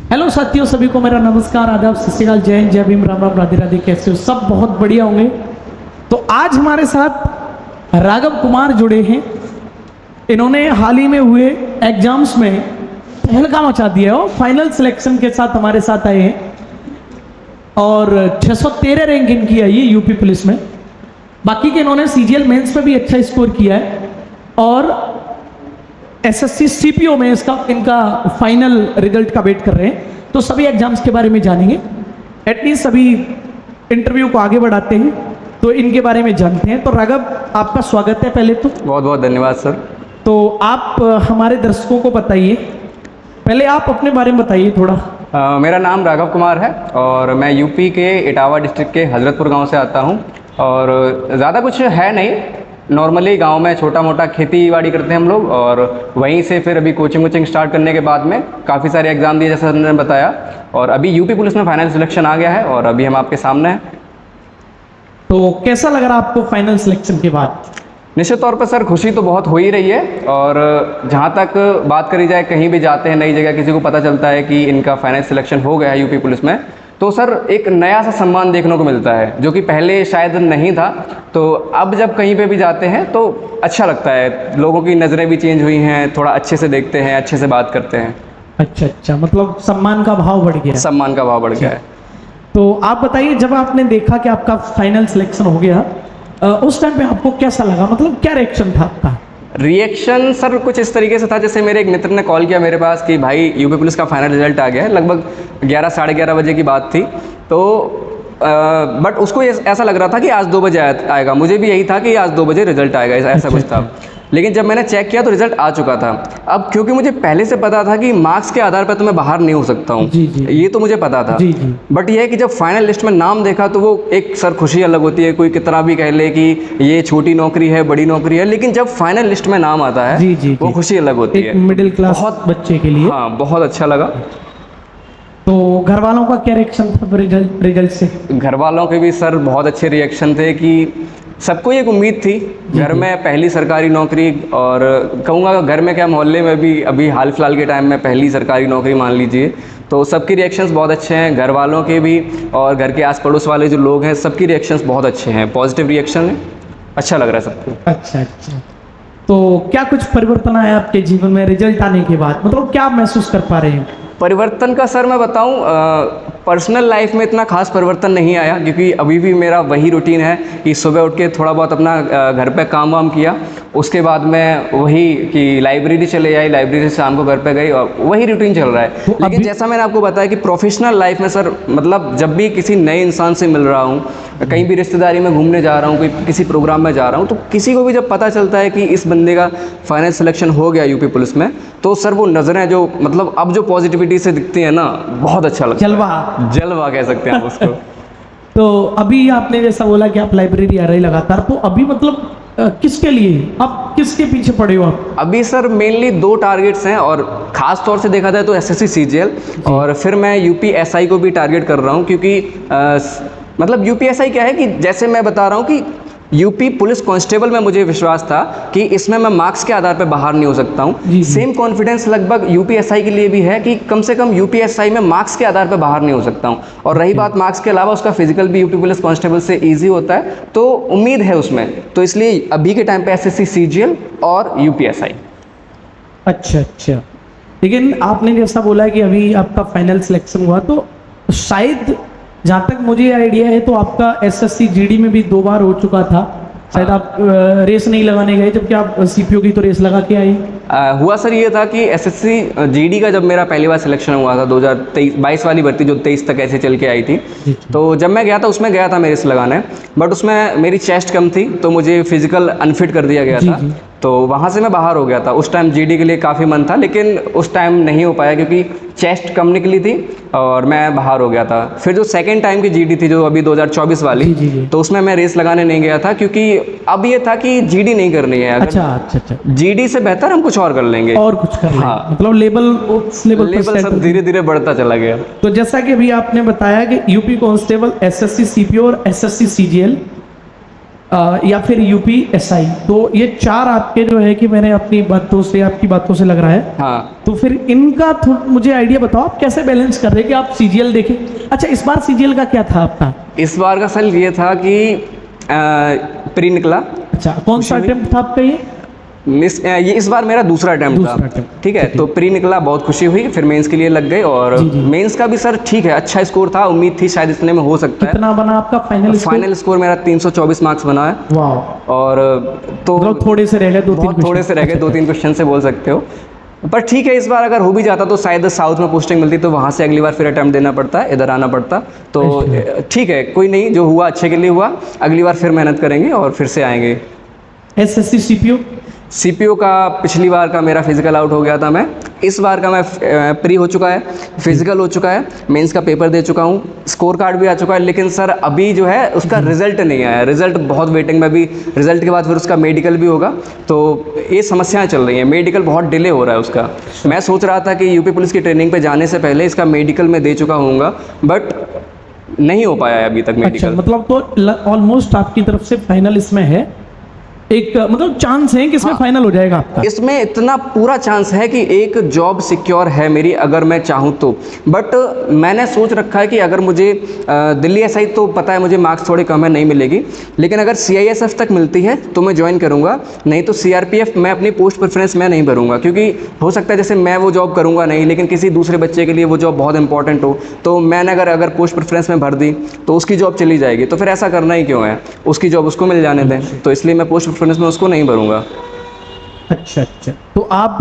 Hello साथियों, सभी को मेरा नमस्कार, आदाब, सत श्री अकाल, जय हिंद, जय भीम, राम राम, राधे राधे। कैसे हो सब? बहुत बढ़िया होंगे। तो आज हमारे साथ राघव कुमार जुड़े हैं। इन्होंने हाल ही में हुए एग्जाम्स में तहलका मचा दिया हो, फाइनल सिलेक्शन के साथ हमारे साथ आए हैं और 613 रैंक इनकी आई है यूपी पुलिस में। बाकी के इन्होंने सीजीएल मेंस में भी अच्छा स्कोर किया है और एसएससी सीपीओ में इनका फाइनल रिजल्ट का वेट कर रहे हैं। तो सभी एग्जाम्स के बारे में जानेंगे, एटलीस्ट सभी इंटरव्यू को आगे बढ़ाते हैं तो इनके बारे में जानते हैं। तो राघव, आपका स्वागत है पहले तो। बहुत बहुत धन्यवाद सर। तो आप हमारे दर्शकों को बताइए, पहले आप अपने बारे में बताइए थोड़ा। मेरा नाम राघव कुमार है और मैं यूपी के इटावा डिस्ट्रिक्ट के हजरतपुर गांव से आता हूं। और ज़्यादा कुछ है नहीं, नॉर्मली गांव में छोटा मोटा खेती बाड़ी करते हैं हम लोग। और वहीं से फिर अभी कोचिंग स्टार्ट करने के बाद में काफ़ी सारे एग्ज़ाम दिए जैसा उन्होंने बताया, और अभी यूपी पुलिस में फाइनल सिलेक्शन आ गया है और अभी हम आपके सामने हैं। तो कैसा लग रहा आपको फाइनल सिलेक्शन के बाद? निश्चित तौर पर सर खुशी तो बहुत हो ही रही है। और जहाँ तक बात करी जाए, कहीं भी जाते हैं नई जगह, किसी को पता चलता है कि इनका फाइनल सिलेक्शन हो गया है यूपी पुलिस में, तो सर एक नया सा सम्मान देखने को मिलता है जो कि पहले शायद नहीं था। तो अब जब कहीं पे भी जाते हैं तो अच्छा लगता है, लोगों की नज़रें भी चेंज हुई हैं, थोड़ा अच्छे से देखते हैं, अच्छे से बात करते हैं। अच्छा, मतलब सम्मान का भाव बढ़ गया है। सम्मान का भाव बढ़ गया है। तो आप बताइए, जब आपने देखा कि आपका फाइनल सिलेक्शन हो गया, उस टाइम पे आपको कैसा लगा? मतलब क्या रिएक्शन था आपका? रिएक्शन सर कुछ इस तरीके से था, जैसे मेरे एक मित्र ने कॉल किया मेरे पास कि भाई यूपी पुलिस का फाइनल रिजल्ट आ गया है। लगभग 11 साढ़े 11 बजे की बात थी। तो बट उसको ऐसा लग रहा था कि आज 2 बजे आएगा, मुझे भी यही था कि आज 2 बजे रिजल्ट आएगा, ऐसा कुछ था। लेकिन जब मैंने चेक किया तो रिजल्ट आ चुका था। अब क्योंकि मुझे पहले से पता था कि मार्क्स के आधार पर तो मैं बाहर नहीं हो सकता हूँ, ये तो मुझे पता था। बट ये है कि जब फाइनल लिस्ट में नाम देखा तो वो एक सर खुशी अलग होती है। कोई कितना भी कह ले कि ये छोटी नौकरी है, बड़ी नौकरी है, लेकिन जब फाइनल लिस्ट में नाम आता है वो खुशी अलग होती है, मिडिल क्लास बच्चे के लिए। हाँ, बहुत अच्छा लगा। तो घर वालों का क्या रिएक्शन था रिजल्ट से? घर वालों के भी सर बहुत अच्छे रिएक्शन थे कि सबको एक उम्मीद थी, घर में पहली सरकारी नौकरी, और कहूँगा घर में क्या मोहल्ले में भी अभी हाल फिलहाल के टाइम में पहली सरकारी नौकरी मान लीजिए। तो सबके रिएक्शंस बहुत अच्छे हैं, घर वालों के भी और घर के आस पड़ोस वाले जो लोग हैं सबके रिएक्शंस बहुत अच्छे हैं, पॉजिटिव रिएक्शन है, अच्छा लग रहा है सबको। अच्छा। तो क्या कुछ परिवर्तन आया आपके जीवन में रिजल्ट आने के बाद? मतलब क्या महसूस कर पा रहे हैं? परिवर्तन का सर मैं बताऊं, पर्सनल लाइफ में इतना खास परिवर्तन नहीं आया, क्योंकि अभी भी मेरा वही रूटीन है कि सुबह उठ के थोड़ा बहुत अपना घर पे काम वाम किया, उसके बाद में वही कि लाइब्रेरी चले जाए, लाइब्रेरी से शाम को घर पे गई, और वही रूटीन चल रहा है। लेकिन जैसा मैंने आपको बताया कि प्रोफेशनल लाइफ में सर, मतलब जब भी किसी नए इंसान से मिल रहा हूँ, कहीं भी रिश्तेदारी में घूमने जा रहा हूँ, कोई किसी प्रोग्राम में जा रहा हूँ, तो किसी को भी जब पता चलता है कि इस बंदे का फाइनल सिलेक्शन हो गया यूपी पुलिस में, तो सर वो नज़रें जो मतलब अब जो पॉजिटिविटी से दिखती है ना, बहुत अच्छा लगता है। जलवा कह सकते हैं आप उसको। तो अभी आपने जैसा बोला कि आप लाइब्रेरी आ रही लगातार, तो अभी मतलब किसके लिए, आप किसके पीछे पड़े हो आप? अभी सर मेनली 2 टारगेट्स हैं, और ख़ास तौर से देखा जाए तो एसएससी सीजीएल, और फिर मैं यूपीएसआई को भी टारगेट कर रहा हूँ। क्योंकि मतलब यूपीएसआई क्या है कि जैसे मैं बता रहा हूँ कि यूपी पुलिस कांस्टेबल में मुझे विश्वास था कि इसमें मैं मार्क्स के आधार पर बाहर नहीं हो सकता हूँ, सेम कॉन्फिडेंस लगभग यूपीएसआई के लिए भी है कि कम से कम यूपीएसआई में मार्क्स के आधार पर बाहर नहीं हो सकता हूँ। और रही बात मार्क्स के अलावा, उसका फिजिकल भी यूपी पुलिस कांस्टेबल से ईजी होता है, तो उम्मीद है उसमें। तो इसलिए अभी के टाइम पे एसएससी सीजीएल और यूपीएसआई। अच्छा। लेकिन आपने जैसा बोला कि अभी आपका फाइनल सिलेक्शन हुआ, तो शायद जहाँ तक मुझे आइडिया है तो आपका एसएससी जीडी में भी 2 बार हो चुका था। शायद आप रेस नहीं लगाने गए, जबकि आप सीपीओ की तो रेस लगा के आई। हुआ सर ये था कि एसएससी जीडी का जब मेरा पहली बार सिलेक्शन हुआ था 2023-22 वाली भर्ती जो 23 तक ऐसे चल के आई थी, तो जब मैं गया था उसमें गया था मैं रेस लगाने, बट उसमें मेरी चेस्ट कम थी तो मुझे फिजिकल अनफिट कर दिया गया था। तो वहाँ से मैं बाहर हो गया था। उस टाइम जीडी के लिए काफ़ी मन था, लेकिन उस टाइम नहीं हो पाया क्योंकि चेस्ट कम निकली थी और मैं बाहर हो गया था। फिर जो सेकंड टाइम की जीडी थी जो अभी 2024 वाली, तो उसमें मैं रेस लगाने नहीं गया था, क्योंकि अब ये था कि जीडी नहीं करनी है। अच्छा। जीडी से बेहतर हम कुछ और कर लेंगे, हाँ। मतलब लेवल सब धीरे धीरे बढ़ता चला गया। तो जैसा कि अभी आपने बताया कि यूपी कांस्टेबल, एसएससी सीपीओ और एसएससी सीजीएल या फिर यूपीएसआई, तो ये चार आपके जो है कि मैंने अपनी बातों से, आपकी बातों से लग रहा है। हाँ, तो फिर इनका मुझे आइडिया बताओ, आप कैसे बैलेंस कर रहे हैं कि आप सीजीएल देखें। अच्छा, इस बार सीजीएल का क्या था आपका? इस बार का सर ये था कि प्री निकला। अच्छा, कौन सा अटेम्प्ट था आपका ये? ये इस बार मेरा दूसरा अटेम्प्ट दूसरा था। attempt, ठीक है, ठीक है। तो प्री निकला, बहुत खुशी हुई, फिर मेंस के लिए लग गए और जी, जी। मेंस का भी सर ठीक है, अच्छा स्कोर था, उम्मीद थी शायद इतने में हो सकता है। कितना बना आपका फाइनल स्कोर? फाइनल स्कोर मेरा 324 मार्क्स बना है। वाह, और तो मतलब थोड़े से रह गए, बहुत थोड़े से रह गए, 2-3 क्वेश्चन से बोल सकते हो। पर ठीक है, इस बार अगर हो भी जाता तो शायद साउथ में पोस्टिंग मिलती, तो वहाँ से अगली बार फिर अटेम्प्ट देना पड़ता है, इधर आना पड़ता। तो ठीक है, कोई नहीं, जो हुआ अच्छे के लिए हुआ, अगली बार फिर मेहनत करेंगे और फिर से आएंगे। SSC CPO? सीपीओ का पिछली बार का मेरा फिजिकल आउट हो गया था, मैं इस बार का मैं प्री हो चुका है, फिजिकल हो चुका है, मेंस का पेपर दे चुका हूँ, स्कोर कार्ड भी आ चुका है, लेकिन सर अभी जो है उसका रिजल्ट नहीं आया। रिजल्ट बहुत वेटिंग में, अभी रिजल्ट के बाद फिर उसका मेडिकल भी होगा, तो ये समस्याएं चल रही हैं, मेडिकल बहुत डिले हो रहा है उसका। मैं सोच रहा था कि यूपी पुलिस की ट्रेनिंग पे जाने से पहले इसका मेडिकल में दे चुका हूँगा, बट नहीं हो पाया है अभी तक अच्छा, मेडिकल। मतलब तो ऑलमोस्ट आपकी तरफ से फाइनल इसमें है, एक मतलब चांस है कि इसमें हाँ। फाइनल हो जाएगा आपका? इसमें इतना पूरा चांस है कि एक जॉब सिक्योर है मेरी, अगर मैं चाहूँ तो। बट मैंने सोच रखा है कि अगर मुझे दिल्ली एसआई, तो पता है मुझे मार्क्स थोड़े कम है, नहीं मिलेगी, लेकिन अगर सीआईएसएफ तक मिलती है तो मैं ज्वाइन करूँगा, नहीं तो सीआरपीएफ मैं अपनी पोस्ट प्रेफरेंस मैं नहीं भरूँगा, क्योंकि हो सकता है जैसे मैं वो जॉब करूँगा नहीं, लेकिन किसी दूसरे बच्चे के लिए वो जॉब बहुत इंपॉर्टेंट हो, तो मैंने अगर पोस्ट प्रेफरेंस में भर दी तो उसकी जॉब चली जाएगी, तो फिर ऐसा करना ही क्यों है, उसकी जॉब उसको मिल जाने दें, तो इसलिए मैं पोस्ट प्रेफरेंस में उसको नहीं भरूँगा। अच्छा अच्छा, तो आप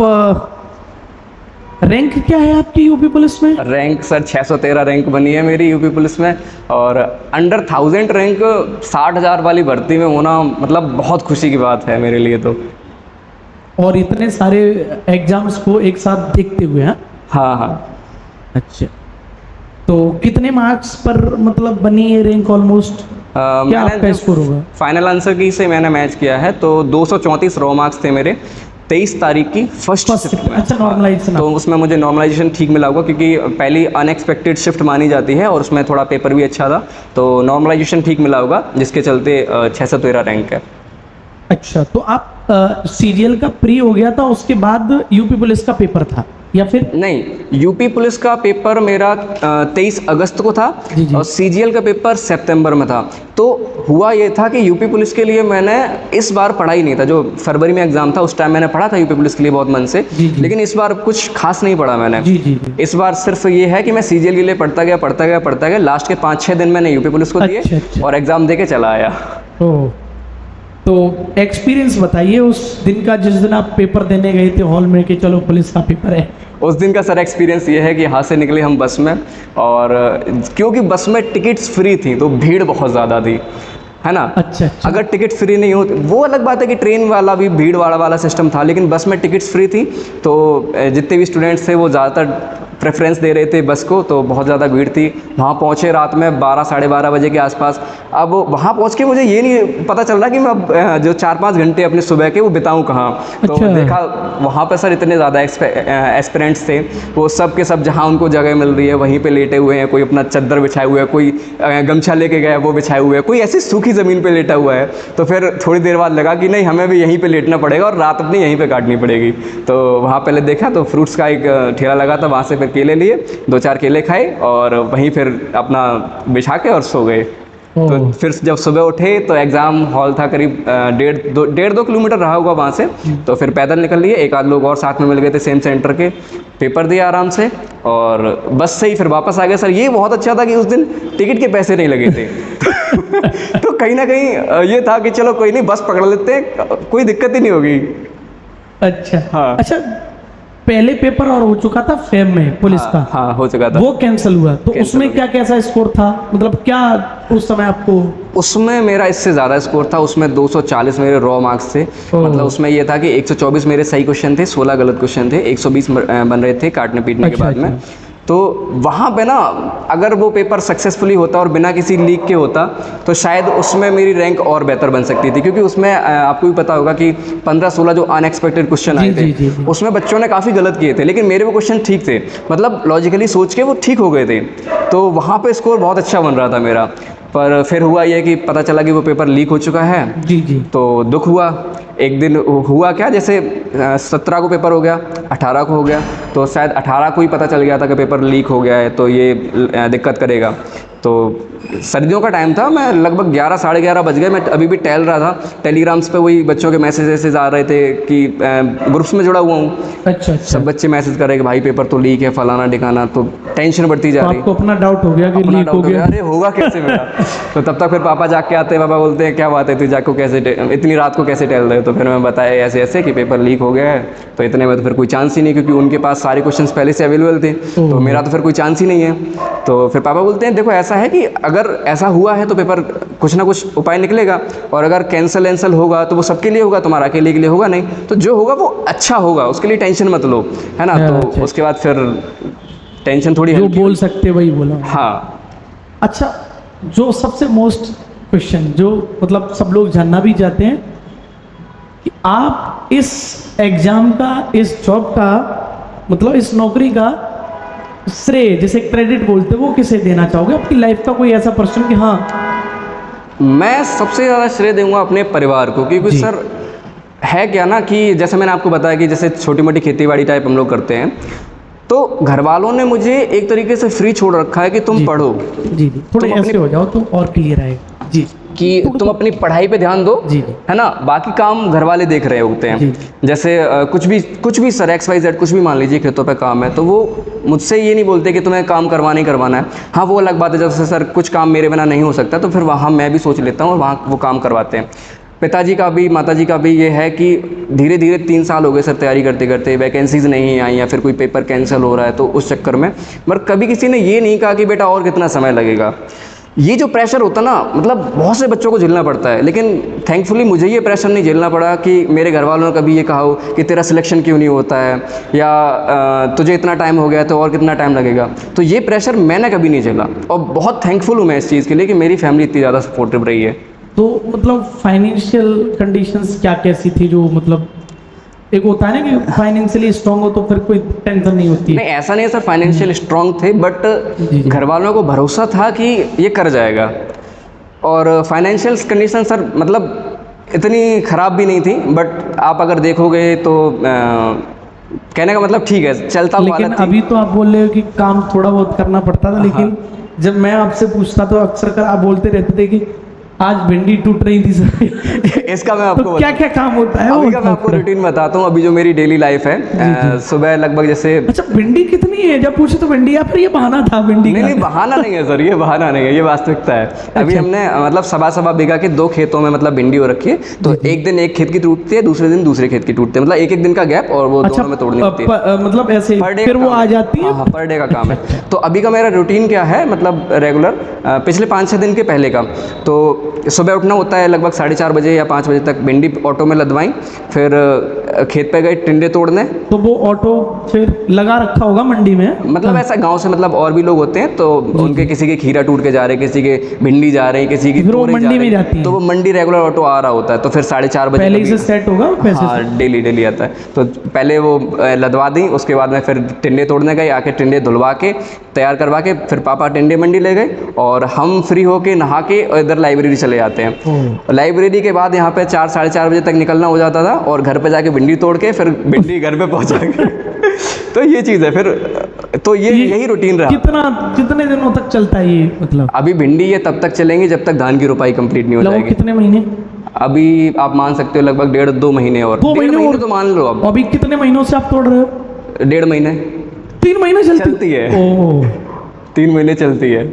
रैंक क्या है आपकी यूपी पुलिस में? रैंक सर 613 रैंक बनी है मेरी यूपी पुलिस में, और अंडर 1000 रैंक 60,000 वाली भर्ती में होना मतलब बहुत खुशी की बात है मेरे लिए तो। और इतने सारे एग्जाम्स को एक साथ देखते हुए? हाँ, हाँ। अच्छा, तो कितने मार्क्स पर मतलब बनी है रैंक ऑलमोस्ट? क्या आपका स्कोर होगा? फाइनल आंसर की से मैंने मैच किया है, तो 234 रॉ मार्क्स थे मेरे 23 तारीख की फर्स्ट शिफ्ट में। अच्छा, नॉर्मलाइजेशन। तो उसमें मुझे नॉर्मलाइजेशन ठीक मिला होगा, क्योंकि पहली अनएक्सपेक्टेड शिफ्ट मानी जाती है और उसमें थोड़ा पेपर भी अच्छा था, तो नॉर्मलाइजेशन ठीक मिला होगा, जिसके चलते 613 रैंक है। अच्छा, तो आप सीरियल का प्री हो गया था, उसके बाद यूपी पुलिस का पेपर था या फिर? नहीं, यूपी पुलिस का पेपर मेरा 23 अगस्त को था, जी, जी। और सीजीएल का पेपर सितंबर में था। तो हुआ ये था कि यूपी पुलिस के लिए मैंने इस बार पढ़ा ही नहीं था, जो फरवरी में एग्जाम था उस टाइम मैंने पढ़ा था यूपी पुलिस के लिए बहुत मन से, जी, जी। लेकिन इस बार कुछ खास नहीं पढ़ा मैंने। जी जी जी। इस बार सिर्फ ये है कि मैं सीजीएल के लिए पढ़ता गया, लास्ट के 5-6 दिन मैंने यूपी पुलिस को दिए अच्छा, अच्छा। और एग्जाम दे के चला आया। ओह, तो एक्सपीरियंस बताइए उस दिन का, जिस दिन आप पेपर देने गए थे हॉल में कि चलो पुलिस का पेपर है। उस दिन का सर एक्सपीरियंस ये है कि यहाँ से निकले हम बस में, और क्योंकि बस में टिकट्स फ्री थी तो भीड़ बहुत ज़्यादा थी, है ना। अच्छा अच्छा। अगर टिकट फ्री नहीं होती, वो अलग बात है कि ट्रेन वाला भी भीड़ वाला सिस्टम था, लेकिन बस में टिकट्स फ्री थी, तो जितने भी स्टूडेंट्स थे वो ज़्यादातर प्रेफरेंस दे रहे थे बस को, तो बहुत ज़्यादा भीड़ थी। वहाँ पहुँचे रात में 12 साढ़े 12 बजे के आसपास। अब वहाँ पहुँच के मुझे ये नहीं पता चल रहा कि मैं अब जो 4-5 घंटे अपने सुबह के वो बिताऊँ कहाँ। तो अच्छा। देखा वहाँ पर सर इतने ज़्यादा एस्पिरेंट्स थे, वो सब के सब जहाँ उनको जगह मिल रही है वहीं पे लेटे हुए हैं, कोई अपना चद्दर बिछाए हुए है, कोई गमछा लेके गया वो बिछाए हुए है, कोई ऐसी सूखी ज़मीन पे लेटा हुआ है। तो फिर थोड़ी देर बाद लगा कि नहीं, हमें भी यहीं पे लेटना पड़ेगा और रात अपनी यहीं पे काटनी पड़ेगी। तो वहाँ पहले देखा तो फ्रूट्स का एक ठेला लगा था, वहाँ से फिर केले लिए, 2-4 केले खाए और वहीं फिर अपना बिछा के और सो गए। तो फिर जब सुबह उठे तो एग्ज़ाम हॉल था करीब 1.5-2 किलोमीटर रहा होगा वहाँ से, तो फिर पैदल निकल लिए, एक आध लोग और साथ में मिल गए थे सेम सेंटर के, पेपर दिया आराम से और बस से ही फिर वापस आ गए। सर ये बहुत अच्छा था कि उस दिन टिकट के पैसे नहीं लगे थे तो कहीं ना कहीं ये था कि चलो कोई नहीं, बस पकड़ लेते हैं, कोई दिक्कत ही नहीं होगी। अच्छा हाँ। अच्छा, पहले पेपर और हो चुका था फेब में पुलिस का? हाँ हो चुका था। वो कैंसिल हुआ, तो कैंसिल उसमें हो क्या कैसा स्कोर था, मतलब क्या उस समय आपको? उसमें मेरा इससे ज़्यादा स्कोर था, उसमें 240 मेरे रॉ मार्क्स थे। मतलब उसमें ये था कि 124 मेरे सही क्वेश्चन थे, 16 गलत क्वेश्चन थे, 120 बन रहे थे काटने पीटने के अच्छा, बाद में। अच्छा। तो वहाँ पे ना अगर वो पेपर सक्सेसफुली होता और बिना किसी लीक के होता तो शायद उसमें मेरी रैंक और बेहतर बन सकती थी, क्योंकि उसमें आपको भी पता होगा कि 15-16 जो अनएक्सपेक्टेड क्वेश्चन आए थे उसमें बच्चों ने काफ़ी गलत किए थे, लेकिन मेरे वो क्वेश्चन ठीक थे, मतलब लॉजिकली सोच के वो ठीक हो गए थे, तो वहाँ पे स्कोर बहुत अच्छा बन रहा था मेरा। पर फिर हुआ ये कि पता चला कि वो पेपर लीक हो चुका है। जी जी। तो दुख हुआ। एक दिन हुआ क्या, जैसे 17 को पेपर हो गया, 18 को हो गया, तो शायद 18 को ही पता चल गया था कि पेपर लीक हो गया है, तो ये दिक्कत करेगा। तो सर्दियों का टाइम था, मैं लगभग 11 साढ़े 11 बज गए, मैं अभी भी टहल रहा था। टेलीग्राम्स पे वही बच्चों के मैसेजेस आ रहे थे कि ग्रुप्स में जुड़ा हुआ हूँ, अच्छा अच्छा। सब बच्चे मैसेज कर रहे हैं कि भाई पेपर तो लीक है, फलाना ठिकाना, तो टेंशन बढ़ती जा तो रही। आपको अपना डाउट हो गया कि अपना लीक हो डाउट हो गया। गया, अरे होगा कैसे मेरा। तो तब तक फिर पापा जाग के आते हैं, पापा बोलते हैं क्या बात है, तू जाग को कैसे इतनी रात को कैसे टहल रहे हो। तो फिर मैं बताया ऐसे ऐसे कि पेपर लीक हो गया है, तो इतने में तो फिर कोई चांस ही नहीं, क्योंकि उनके पास सारे क्वेश्चंस पहले से अवेलेबल थे, तो मेरा तो फिर कोई चांस ही नहीं है। तो फिर पापा बोलते हैं देखो ऐसा है कि अगर ऐसा हुआ है तो पेपर कुछ ना कुछ उपाय निकलेगा, और अगर कैंसिल होगा तो वो सबके लिए होगा, तुम्हारा अकेले के लिए होगा नहीं, तो जो होगा वो अच्छा होगा, उसके लिए टेंशन मत लो, है ना। तो उसके बाद फिर टेंशन थोड़ी जो हल्की बोल सकते वही बोला। हाँ। अच्छा, जो सबसे मोस्ट क्वेश्चन जो मतलब सब लोग जानना भी चाहते हैं कि आप इस एग्जाम का, इस जॉब का, मतलब इस नौकरी का श्रेय, जैसे क्रेडिट बोलते हैं, वो किसे देना चाहोगे? आपकी लाइफ का कोई ऐसा पर्सन कि हाँ। मैं सबसे ज़्यादा श्रेय दूंगा अपने परिवार को, क्योंकि जी। सर है क्या ना कि जैसे मैंने आपको बताया कि जैसे छोटी मोटी खेती बाड़ी टाइप हम लोग करते हैं, तो घर वालों ने मुझे एक तरीके से फ्री छोड़ रखा है कि तुम जी। पढ़ो, जी जी, थोड़े तुम ऐसे हो जाओ तो और क्लियर आएगा। जी। कि तुम अपनी पढ़ाई पे ध्यान दो, जी जी। है ना, बाकी काम घर वाले देख रहे होते जी। हैं। जैसे कुछ भी सर XYZ कुछ भी मान लीजिए खेतों पे काम है, तो वो मुझसे ये नहीं बोलते कि तुम्हें काम करवाना ही करवाना है। हाँ वो अलग बात है, जैसे सर कुछ काम मेरे बिना नहीं हो सकता, तो फिर वहाँ मैं भी सोच लेता हूँ और वहाँ वो काम करवाते हैं। पिताजी का भी माताजी का भी ये है कि धीरे धीरे 3 साल हो गए सर तैयारी करते करते, वैकेंसीज़ नहीं आई या फिर कोई पेपर कैंसिल हो रहा है, तो उस चक्कर में मगर कभी किसी ने ये नहीं कहा कि बेटा और कितना समय लगेगा। ये जो प्रेशर होता ना, मतलब बहुत से बच्चों को झेलना पड़ता है, लेकिन थैंकफुली मुझे ये प्रेशर नहीं झेलना पड़ा कि मेरे घर वालों ने कभी ये कहा हो कि तेरा सिलेक्शन क्यों नहीं होता है, या तुझे इतना टाइम हो गया तो और कितना टाइम लगेगा। तो ये प्रेशर मैंने कभी नहीं झेला, और बहुत थैंकफुल हूँ मैं इस चीज़ के लिए कि मेरी फैमिली इतनी ज़्यादा सपोर्टिव रही है। तो मतलब फाइनेंशियल कंडीशंस क्या कैसी थी, जो मतलब एक होता है ना कि फाइनेंशियली स्ट्रांग हो तो फिर कोई टेंशन नहीं होती है। नहीं ऐसा नहीं है सर, फाइनेंशियल स्ट्रांग थे, बट जी, जी। घर वालों को भरोसा था कि ये कर जाएगा। और फाइनेंशियल कंडीशन सर मतलब इतनी ख़राब भी नहीं थी, बट आप अगर देखोगे तो कहने का मतलब ठीक है, चलता हुआ लेकिन हालत थी। अभी तो आप बोल रहे हो कि काम थोड़ा बहुत करना पड़ता था, लेकिन जब मैं आपसे पूछता तो अक्सर कर आप बोलते रहते थे कि आज भिंडी टूट रही थी सर। इसका मैं तो आपको क्या क्या काम होता है अभी वो का मैं आपको बताओ। रूटीन बताता हूँ। अभी जो मेरी डेली लाइफ है, जी। सुबह लगभग जैसे अच्छा, भिंडी कितनी है? जब पूछे तो भिंडी, या फिर ये बहाना था भिंडी नहीं का? नहीं बहाना नहीं है सर, ये बहाना नहीं है, ये वास्तविकता है। अभी अच्छा। हमने मतलब सवा बीघा के 2 खेतों में मतलब भिंडी हो रखी है, तो एक दिन एक खेत की टूटती है, दूसरे दिन दूसरे खेत की टूटती है, मतलब एक दिन का गैप, और वो अच्छा, दोनों में तोड़नी होती है। मतलब ऐसे पर डे फिर का वो काम आ है। जाती है। हाँ पर डे का काम है। तो अभी का मेरा रूटीन क्या है, मतलब रेगुलर पिछले 5-6 दिन के पहले का, तो सुबह उठना होता है लगभग 4:30 बजे या 5 बजे तक, भिंडी ऑटो में लदवाई, फिर खेत पे गए टिंडे तोड़ने। तो वो ऑटो फिर लगा रखा होगा मंडी में? मतलब ऐसा गांव से मतलब और भी लोग होते हैं, तो उनके किसी के खीरा टूट के जा रहे हैं, किसी के भिंडी जा रहे हैं, किसी की फिर वो तोरई जा मंडी रही में है, जाती है। तो वो मंडी रेगुलर ऑटो आ रहा होता है, तो फिर 4:30 बजे पहले ही कभी- से सेट होगा पैसे से? हाँ डेली आता है। तो पहले वो लदवा दी, उसके बाद में फिर टिंडे तोड़ने गए, आके टिंडे धुलवा के तैयार करवा के फिर पापा टिंडे मंडी ले गए, और हम फ्री होके नहा के और इधर लाइब्रेरी चले जाते हैं। लाइब्रेरी के बाद यहाँ पे 4-4:30 बजे तक निकलना हो जाता था, और घर पे जाके भिंडी तोड़ के फिर भिंडी घर पे पहुँचा के तो ये चीज़ है फिर, तो यही रूटीन रहा। कितने दिनों तक चलता है ये, मतलब अभी भिंडी ये तब तक चलेंगी जब तक धान की रोपाई कंप्लीट नहीं हो लगभग जाएगी। कितने महीने? अभी आप मान सकते हो लगभग 1.5-2 महीने, और 2 1.5 महीने महीने और? तो मान लो अब। अभी कितने महीनों से आप तोड़ रहे हो? 1.5 महीने 3 महीने चलती है। ओह 3 महीने चलती है।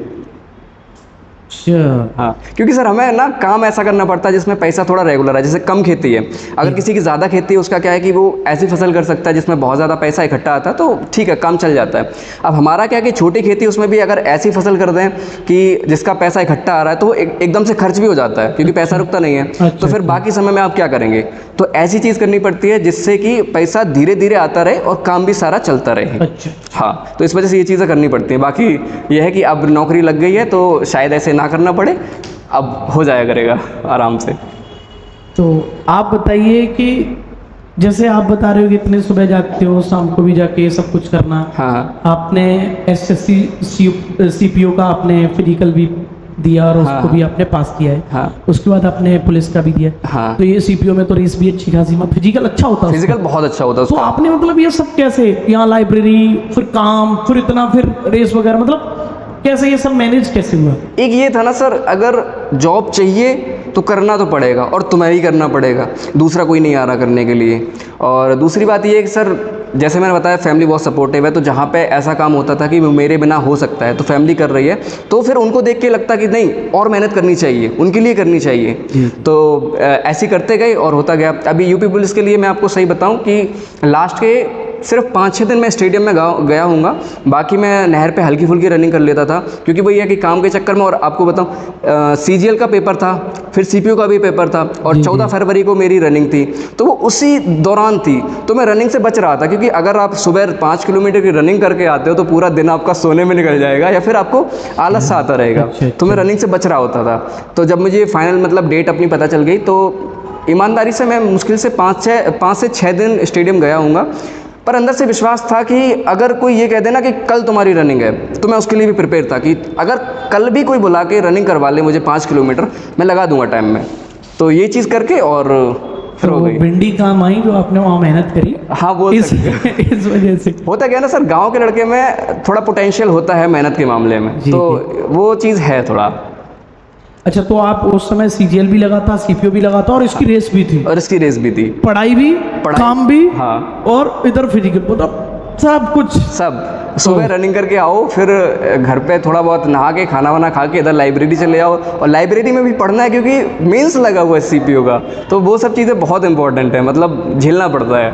अच्छा। हाँ क्योंकि सर हमें ना काम ऐसा करना पड़ता है जिसमें पैसा थोड़ा रेगुलर है। जैसे कम खेती है, अगर किसी की ज़्यादा खेती है उसका क्या है कि वो ऐसी फसल कर सकता है जिसमें बहुत ज़्यादा पैसा इकट्ठा आता है, तो ठीक है काम चल जाता है। अब हमारा क्या है कि छोटी खेती, उसमें भी अगर ऐसी फसल कर दें कि जिसका पैसा इकट्ठा आ रहा है, तो वो एकदम से खर्च भी हो जाता है क्योंकि पैसा रुकता नहीं है। तो फिर बाकी समय में आप क्या करेंगे, तो ऐसी चीज़ करनी पड़ती है जिससे कि पैसा धीरे धीरे आता रहे और काम भी सारा चलता रहे। अच्छा। हाँ तो इस वजह से ये चीज़ें करनी पड़ती हैं। बाकी ये है कि अब नौकरी लग गई है तो शायद ऐसे ना करना पड़े, अब हो जाया करेगा आराम से। तो आप बताइए कि जैसे आप बता रहे हो कि इतने सुबह जागते हो, शाम को भी जाके सब कुछ करना। हाँ आपने SSC CPO का आपने फिजिकल भी दिया और उसको हाँ, भी आपने पास किया है। हाँ। उसके बाद आपने पुलिस का भी दिया। हाँ। तो ये सीपीओ में तो रेस भी अच्छी खासी, फिजिकल अच्छा होता है फिजिकल उसका। बहुत अच्छा होता है तो उसका। आपने मतलब ये सब कैसे, यहाँ लाइब्रेरी, फिर काम, फिर इतना, फिर रेस वगैरह, मतलब कैसे ये सब मैनेज कैसे हुआ? एक ये था ना सर, अगर जॉब चाहिए तो करना तो पड़ेगा और तुम्हें ही करना पड़ेगा, दूसरा कोई नहीं आ रहा करने के लिए। और दूसरी बात ये है कि सर जैसे मैंने बताया फैमिली बहुत सपोर्टिव है, तो जहाँ पे ऐसा काम होता था कि मेरे बिना हो सकता है तो फैमिली कर रही है, तो फिर उनको देख के लगता कि नहीं और मेहनत करनी चाहिए, उनके लिए करनी चाहिए। तो ऐसे करते गए और होता गया। अभी यूपी पुलिस के लिए मैं आपको सही बताऊं कि लास्ट के सिर्फ 5-6 दिन मैं स्टेडियम में गया हूँगा, बाकी मैं नहर पे हल्की फुल्की रनिंग कर लेता था, क्योंकि भैया कि काम के चक्कर में। और आपको बताऊँ सीजीएल का पेपर था, फिर सीपीयू का भी पेपर था, और 14 फरवरी को मेरी रनिंग थी, तो वो उसी दौरान थी। तो मैं रनिंग से बच रहा था, क्योंकि अगर आप सुबह 5 किलोमीटर की रनिंग करके आते हो तो पूरा दिन आपका सोने में निकल जाएगा या फिर आपको आलस सा आता रहेगा। तो मैं रनिंग से बच रहा होता था। तो जब मुझे फाइनल मतलब डेट अपनी पता चल गई, तो ईमानदारी से मैं मुश्किल से 5 से 6 दिन स्टेडियम गया हूँगा, पर अंदर से विश्वास था कि अगर कोई ये कह देना कि कल तुम्हारी रनिंग है, तो मैं उसके लिए भी प्रिपेयर था कि अगर कल भी कोई बुला के रनिंग करवा ले मुझे 5 किलोमीटर, मैं लगा दूंगा टाइम में। तो ये चीज़ करके और फिर तो हो गई। भिंडी काम आई जो आपने वहाँ मेहनत करी। हाँ, बोल इस सकते हैं। इस वजह से होता क्या है ना सर, गांव के लड़के में थोड़ा पोटेंशियल होता है मेहनत के मामले में, जी, तो वो चीज़ है थोड़ा। अच्छा, तो आप उस समय सीजीएल भी लगा था, सीपीओ भी लगा था, और इसकी रेस भी थी, और इसकी रेस भी थी, पढ़ाई भी, काम भी, हाँ, और इधर फिजिकल, मतलब सब कुछ। सब। सुबह रनिंग करके आओ, फिर घर पे थोड़ा बहुत नहा के खाना वाना खा के इधर लाइब्रेरी चले आओ, और लाइब्रेरी में भी पढ़ना है क्योंकि मेंस लगा हुआ है सीपीओ का, तो वो सब चीज़ें बहुत इंपॉर्टेंट है, मतलब झेलना पड़ता है।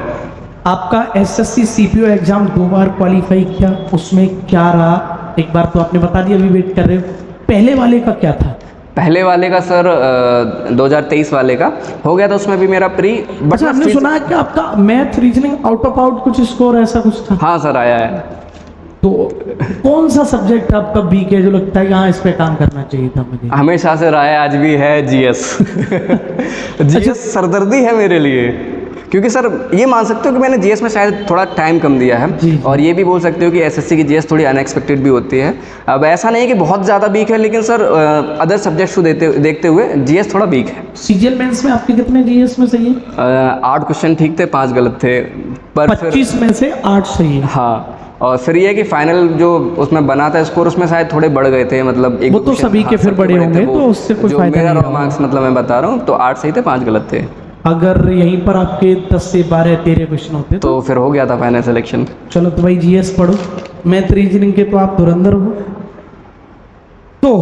आपका एसएससी सीपीओ एग्जाम 2 बार क्वालिफाई किया, उसमें क्या रहा? एक बार तो आपने बता दिया, अभी वेट कर रहे हो। पहले वाले का क्या था? पहले वाले का सर 2023 वाले का हो गया था, उसमें भी मेरा प्री। बट अच्छा, हमने सुना है कि आपका math reasoning out of out कुछ स्कोर ऐसा कुछ था। हाँ सर, आया है। तो कौन सा सब्जेक्ट आपका वीक है जो लगता है कि हाँ इस पे काम करना चाहिए था मुझे? हमेशा से रहा है, आज भी है, जीएस। जीएस सरदर्दी है मेरे लिए, क्योंकि सर ये मान सकते हो कि मैंने जीएस में शायद थोड़ा टाइम कम दिया है, जी। और ये भी बोल सकते हो कि एसएससी की जीएस थोड़ी अनएक्सपेक्टेड भी होती है। अब ऐसा नहीं है कि बहुत ज़्यादा वीक है, लेकिन सर अदर सब्जेक्ट्स को देखते हुए जीएस थोड़ा वीक है। सीजीएल मेंस में आपके कितने जीएस में सही है? 8 क्वेश्चन ठीक थे, 5 गलत थे, पर फिर 25 में से 8 सही है। हाँ, और फिर ये कि फाइनल जो उसमें बना था स्कोर, उसमें शायद थोड़े बढ़ गए थे, मतलब एक वो तो सभी के फिर बड़े होंगे, तो उससे कोई फायदा मेरा नहीं रॉ मार्क्स मतलब मैं बता रहा हूँ, तो 8 सही थे, 5 गलत थे, अगर यहीं पर आपके 10 से 12-13 क्वेश्चन होते तो फिर हो गया था फाइनल सिलेक्शन। चलो, तो भाई जीएस पढ़ो, मैथ रीजनिंग के तो आप धुरंधर हो। तो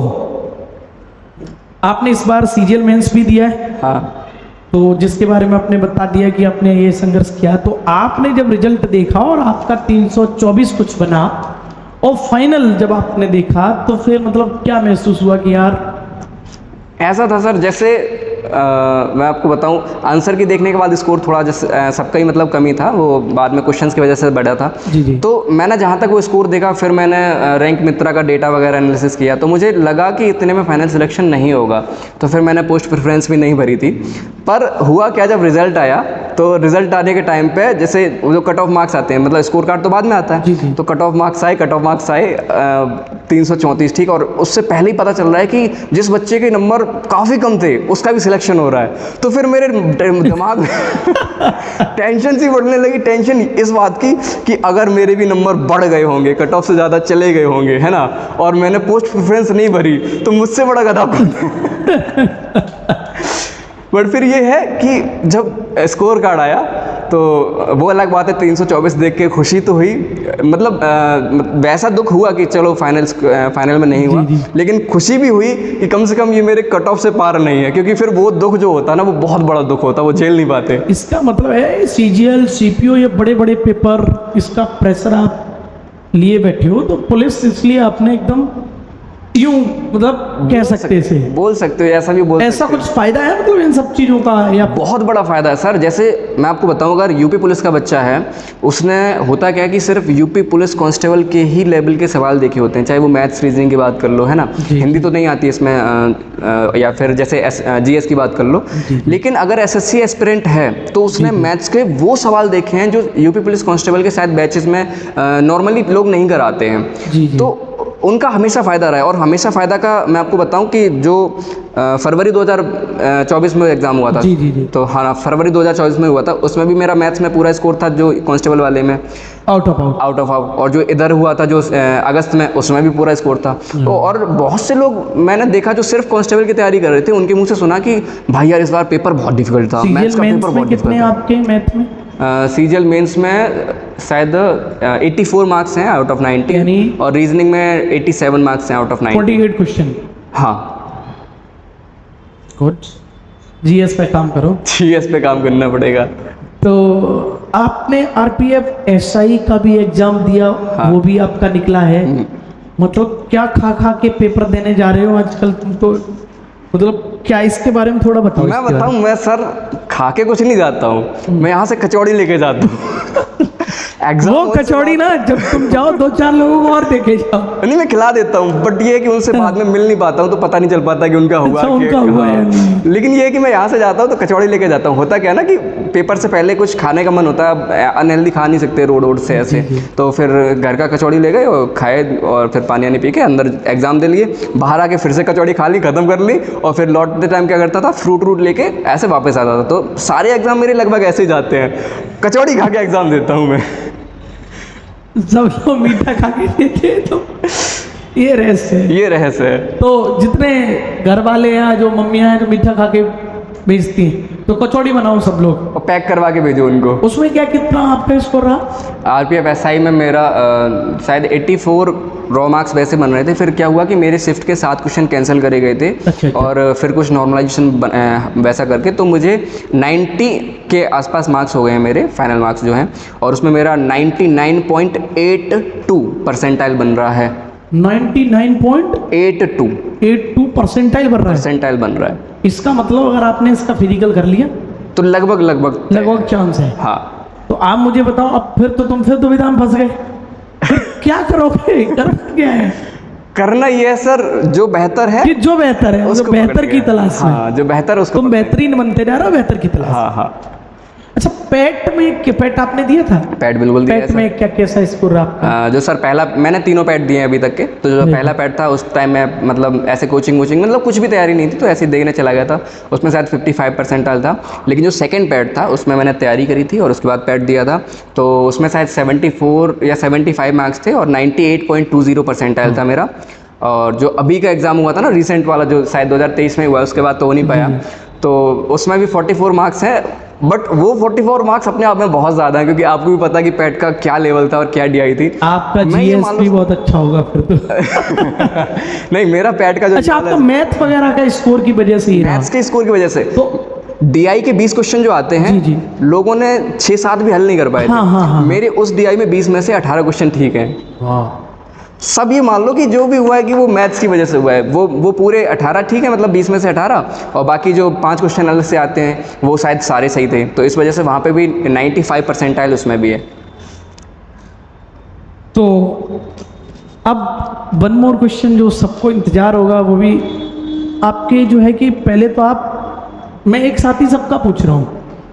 आपने इस बार सीजीएल मेंस भी दिया है, हाँ, तो जिसके बारे में आपने बता दिया कि आपने ये संघर्ष किया, तो आपने जब रिजल्ट देखा और आपका 324 कुछ बना, और फाइनल जब आपने देखा, तो फिर मतलब क्या महसूस हुआ कि यार? ऐसा था सर, जैसे मैं आपको बताऊं, आंसर की देखने के बाद स्कोर थोड़ा जैसे सबका ही मतलब कमी था, वो बाद में क्वेश्चंस की वजह से बढ़ा था। जी। तो मैंने जहाँ तक वो स्कोर देखा, फिर मैंने रैंक मित्रा का डेटा वगैरह एनालिसिस किया, तो मुझे लगा कि इतने में फाइनल सिलेक्शन नहीं होगा, तो फिर मैंने पोस्ट प्रेफरेंस भी नहीं भरी थी। पर हुआ क्या, जब रिजल्ट आया, तो रिजल्ट आने के टाइम पे जैसे वो जो कट ऑफ मार्क्स आते हैं, मतलब स्कोर कार्ड तो बाद में आता है, जी। तो कट ऑफ मार्क्स आए 334, ठीक, और उससे पहले ही पता चल रहा है कि जिस बच्चे के नंबर काफ़ी कम थे उसका भी सिलेक्शन हो रहा है। तो फिर मेरे दिमाग में टेंशन सी बढ़ने लगी, टेंशन इस बात की कि अगर मेरे भी नंबर बढ़ गए होंगे, कट ऑफ से ज़्यादा चले गए होंगे, है ना, और मैंने पोस्ट प्रेफरेंस नहीं भरी, तो मुझसे बड़ा गधा कौन। बट फिर ये है कि जब स्कोर कार्ड आया, तो वो अलग बात है, 324 देख के खुशी तो हुई, मतलब वैसा दुख हुआ कि चलो फाइनल में नहीं हुआ, लेकिन खुशी भी हुई कि कम से कम ये मेरे कट ऑफ से पार नहीं है, क्योंकि फिर वो दुख जो होता है ना, वो बहुत बड़ा दुख होता है, वो झेल नहीं पाते। इसका मतलब है सीजीएल सीपीओ, ये बड़े बड़े पेपर, इसका प्रेशर आप लिए बैठे हो, तो पुलिस इसलिए आपने एकदम यूं मतलब कह सकते इसे, बोल सकते हो, ऐसा भी बोल ऐसा सकते हो। कुछ फायदा है मतलब इन सब चीज़ों का, या बहुत बड़ा फ़ायदा है सर। जैसे मैं आपको बताऊं, अगर यूपी पुलिस का बच्चा है, उसने होता क्या है कि सिर्फ यूपी पुलिस कांस्टेबल के ही लेवल के सवाल देखे होते हैं, चाहे वो मैथ्स रीजनिंग की बात कर लो, है ना, हिंदी तो नहीं आती इसमें, या फिर जैसे जीएस की बात कर लो, लेकिन अगर एसएससी एस्पिरेंट है तो उसने मैथ्स के वो सवाल देखे हैं जो यूपी पुलिस कांस्टेबल के शायद बैचेस में नॉर्मली लोग नहीं कराते हैं। तो उनका हमेशा फ़ायदा रहा है। और हमेशा फ़ायदा का मैं आपको बताऊं कि जो फरवरी 2024 में एग्ज़ाम हुआ था, जी जी जी, तो हाँ फरवरी 2024 में हुआ था, उसमें भी मेरा मैथ्स में पूरा स्कोर था जो कांस्टेबल वाले में, out of out. Out of out. और जो इधर हुआ था जो अगस्त में, उसमें भी पूरा स्कोर था। तो और बहुत से लोग मैंने देखा जो सिर्फ कांस्टेबल की तैयारी कर रहे थे, उनके मुंह से सुना कि भाई यार इस बार पेपर बहुत डिफिकल्ट था, मैथ्स सीजीएल का मेंस पेपर में बहुत कितने डिफिकल्ट था। आपके मैथ में? सीजीएल मेंस में शायद 84 मार्क्स हैं आउट ऑफ 90, यानी और रीजनिंग में 87 मार्क्स हैं आउट ऑफ 90। 48 क्वेश्चन। हाँ, गुड। जीएस पे काम करो। जीएस पे काम करना पड़ेगा। तो आपने आरपीएफ एसआई का भी एग्जाम दिया, हाँ। वो भी आपका निकला है। मतलब क्या खा खा के पेपर देने जा रहे हो आजकल तुम तो, मतलब क्या इसके बारे में थोड़ा बताओ। मैं बताऊं, मैं सर खा के कुछ नहीं जाता हूँ, मैं यहाँ से कचौड़ी लेके जाता हूँ। वो कचौड़ी ना जब तुम जाओ 2-4 लोगों को और देखे जाओ। नहीं, मैं खिला देता हूँ, बट ये है कि उनसे बाद में मिल नहीं पाता हूँ, तो पता नहीं चल पाता कि उनका हुआ अच्छा, उनका हुआ है। लेकिन ये है कि मैं यहाँ से जाता हूँ तो कचौड़ी लेके जाता हूँ। होता क्या है ना कि पेपर से पहले कुछ खाने का मन होता है, अनहेल्दी खा नहीं सकते रोड से ऐसे, तो फिर घर का कचौड़ी ले गए और खाए, और फिर पानी वानी पी के अंदर एग्जाम दे लिए, बाहर आके फिर से कचौड़ी खा ली, खत्म कर ली, और फिर लौटते टाइम क्या करता था, फ्रूट व्रूट लेके ऐसे वापस आता था। तो सारे एग्जाम मेरे लगभग ऐसे ही जाते हैं, कचौड़ी खा के एग्जाम देता हूँ मैं। सब लोग मीठा खा के देते हैं, तो ये रहस्य है। ये रहस्य है। तो जितने घर वाले हैं, जो मम्मियाँ हैं जो मीठा खा के भेजती हैं, तो कचौड़ी बनाओ सब लोग और पैक करवा के भेजो उनको। उसमें क्या कितना आपका स्कोर रहा? आरपीएफ एसआई में मेरा शायद 84 रॉ मार्क्स वैसे बन रहे थे। फिर क्या हुआ कि मेरे शिफ्ट के 7 क्वेश्चन कैंसिल करे गए थे। अच्छा। और फिर कुछ नॉर्मलाइजेशन वैसा करके तो मुझे 90 के आसपास मार्क्स हो गए हैं मेरे फाइनल मार्क्स जो हैं, और उसमें मेरा 99.82 परसेंटाइल बन रहा है। 99.82 परसेंटाइल बन रहा है। परसेंटाइल बन रहा है, इसका मतलब अगर आपने इसका फिजिकल कर लिया तो लगभग चांस है। हाँ। तो आप मुझे बताओ, अब फिर तो तुम फिर दुविधा में फंस गए, फिर क्या करोगे? करना क्या है? करना ये है सर, जो बेहतर है कि जो बेहतर है, उसको बेहतर पकड़ की के। तलाश में। हाँ, जो बेहतर है उसको तुम बेहतरीन बनते जा रहे हो, बेहतर की तलाश। हाँ हाँ। अच्छा, पैट में पैट आपने दिया था? पैड बिल्कुल दिया है पैट सर। में क्या कैसा स्कोर रहा आपका? जो सर पहला, मैंने 3 पैड दिए हैं अभी तक के। तो जो पहला पैड था उस टाइम मैं मतलब ऐसे कोचिंग मतलब कुछ भी तैयारी नहीं थी, तो ऐसे ही देखने चला गया था। उसमें शायद 55 परसेंटाइल था। लेकिन जो सेकंड पैड था उसमें मैंने तैयारी करी थी और उसके बाद पैड दिया था, तो उसमें शायद 74 या 75 मार्क्स थे और 98.20 परसेंटाइल था मेरा। और जो अभी का एग्ज़ाम हुआ था ना, रिसेंट वाला जो शायद 2023 में हुआ, उसके बाद तो हो नहीं पाया, तो उसमें भी 44 मार्क्स हैं। बट वो 44 मार्क्स अपने आप में बहुत ज़्यादा है, क्योंकि आपको भी पता कि पैट का क्या लेवल था और क्या DI थी। आपका मैं ये जीएस मान भी लो- बहुत अच्छा होगा फिर तो। नहीं, मेरा पैट का जो अच्छा, आपका मैथ वगैरह का स्कोर की वजह से ही रहा। मैथ्स के स्कोर की वजह से तो DI के 20 क्वेश्चन जो आते हैं, जी, जी। लोगों ने 6-7 भी हल नहीं कर पाए थे। हाँ, हाँ, हाँ। मेरे उस DI में 20 में से 18 क्वेश्चन ठीक हैं। वाह, सब ये मान लो कि जो भी हुआ है कि वो मैथ्स की वजह से हुआ है। वो पूरे 18 ठीक है, मतलब 20 में से 18, और बाकी जो 5 क्वेश्चन अलग से आते हैं वो शायद सारे सही थे। तो इस वजह से वहाँ पे भी 95 परसेंटाइल उसमें भी है। तो अब वन मोर क्वेश्चन जो सबको इंतजार होगा, वो भी आपके जो है कि पहले तो मैं एक साथ ही सबका पूछ रहा हूँ,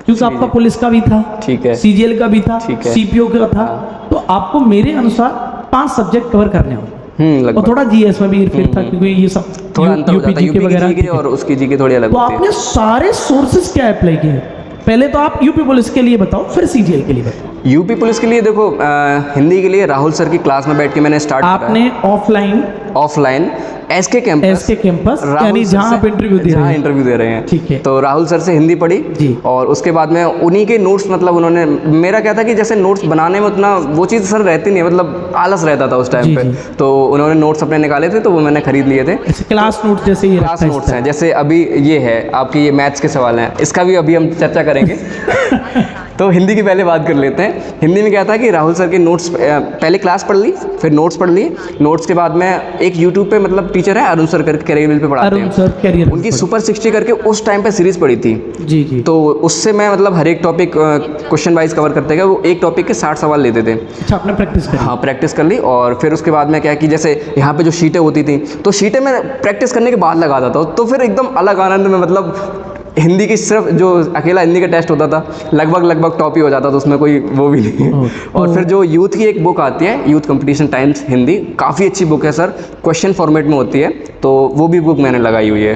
क्योंकि आपका पुलिस का भी था, ठीक है। सीजीएल का भी था, ठीक है। सीपीओ का था। तो आपको मेरे अनुसार 5 सब्जेक्ट कवर करने होंगे, और लगभग थोड़ा जीएस में भी फिर था, क्योंकि ये सब थोड़ा अंतर हो यूपी जाता है। जीके यूपी की वगैरह जीके और उसकी जीके थोड़ी अलग तो होती है। आपने सारे सोर्सेज क्या अप्लाई किए? पहले तो आप यूपी पुलिस के लिए बताओ, फिर सीजीएल के लिए बताओ। यूपी पुलिस के लिए देखो, हिंदी के लिए राहुल सर की क्लास में बैठ के मैंने स्टार्ट करा। आपने ऑफलाइन एसके कैंपस यानी जहाँ आप इंटरव्यू दे रहे हैं। इंटरव्यू दे रहे हैं, ठीक है। तो राहुल सर से हिंदी पढ़ी जी। और उसके बाद में उन्हीं के नोट्स, मतलब उन्होंने, मेरा क्या था कि जैसे नोट्स बनाने में उतना वो चीज़ सर रहती नहीं है, मतलब आलस रहता था उस जी, टाइम पे। जी। तो उन्होंने नोट्स अपने निकाले थे, तो वो मैंने खरीद लिए थे। क्लास नोट जैसे ये क्लास नोट्स हैं, जैसे अभी ये है आपके, ये मैथ्स के सवाल हैं, इसका भी अभी हम चर्चा करेंगे। तो हिंदी की पहले बात कर लेते हैं। हिंदी में क्या था कि राहुल सर के नोट्स, पहले क्लास पढ़ ली, फिर नोट्स पढ़ लिए। नोट्स के बाद में एक यूट्यूब पे मतलब टीचर है अरुण सर करके, कैरियर पे पढ़ाते अरुण हैं, सर कैरियर उनकी सुपर 60 करके उस टाइम पे सीरीज पढ़ी थी। जी जी। तो उससे मैं मतलब हर एक टॉपिक क्वेश्चन वाइज कवर करते गए। वो एक टॉपिक के 60 सवाल लेते थे। अच्छा, आपने प्रैक्टिस करी? हाँ, प्रैक्टिस कर ली। और फिर उसके बाद में क्या कि जैसे यहाँ पे जो शीटें होती थी, तो शीटें मैं प्रैक्टिस करने के बाद लगाता था, तो फिर एकदम अलग आनंद में, मतलब हिंदी की सिर्फ जो अकेला हिंदी का टेस्ट होता था लगभग टॉप ही हो जाता था, उसमें कोई वो भी नहीं है। और फिर जो यूथ की एक बुक आती है, यूथ कंपटीशन टाइम्स हिंदी, काफ़ी अच्छी बुक है सर, क्वेश्चन फॉर्मेट में होती है, तो वो भी बुक मैंने लगाई हुई है।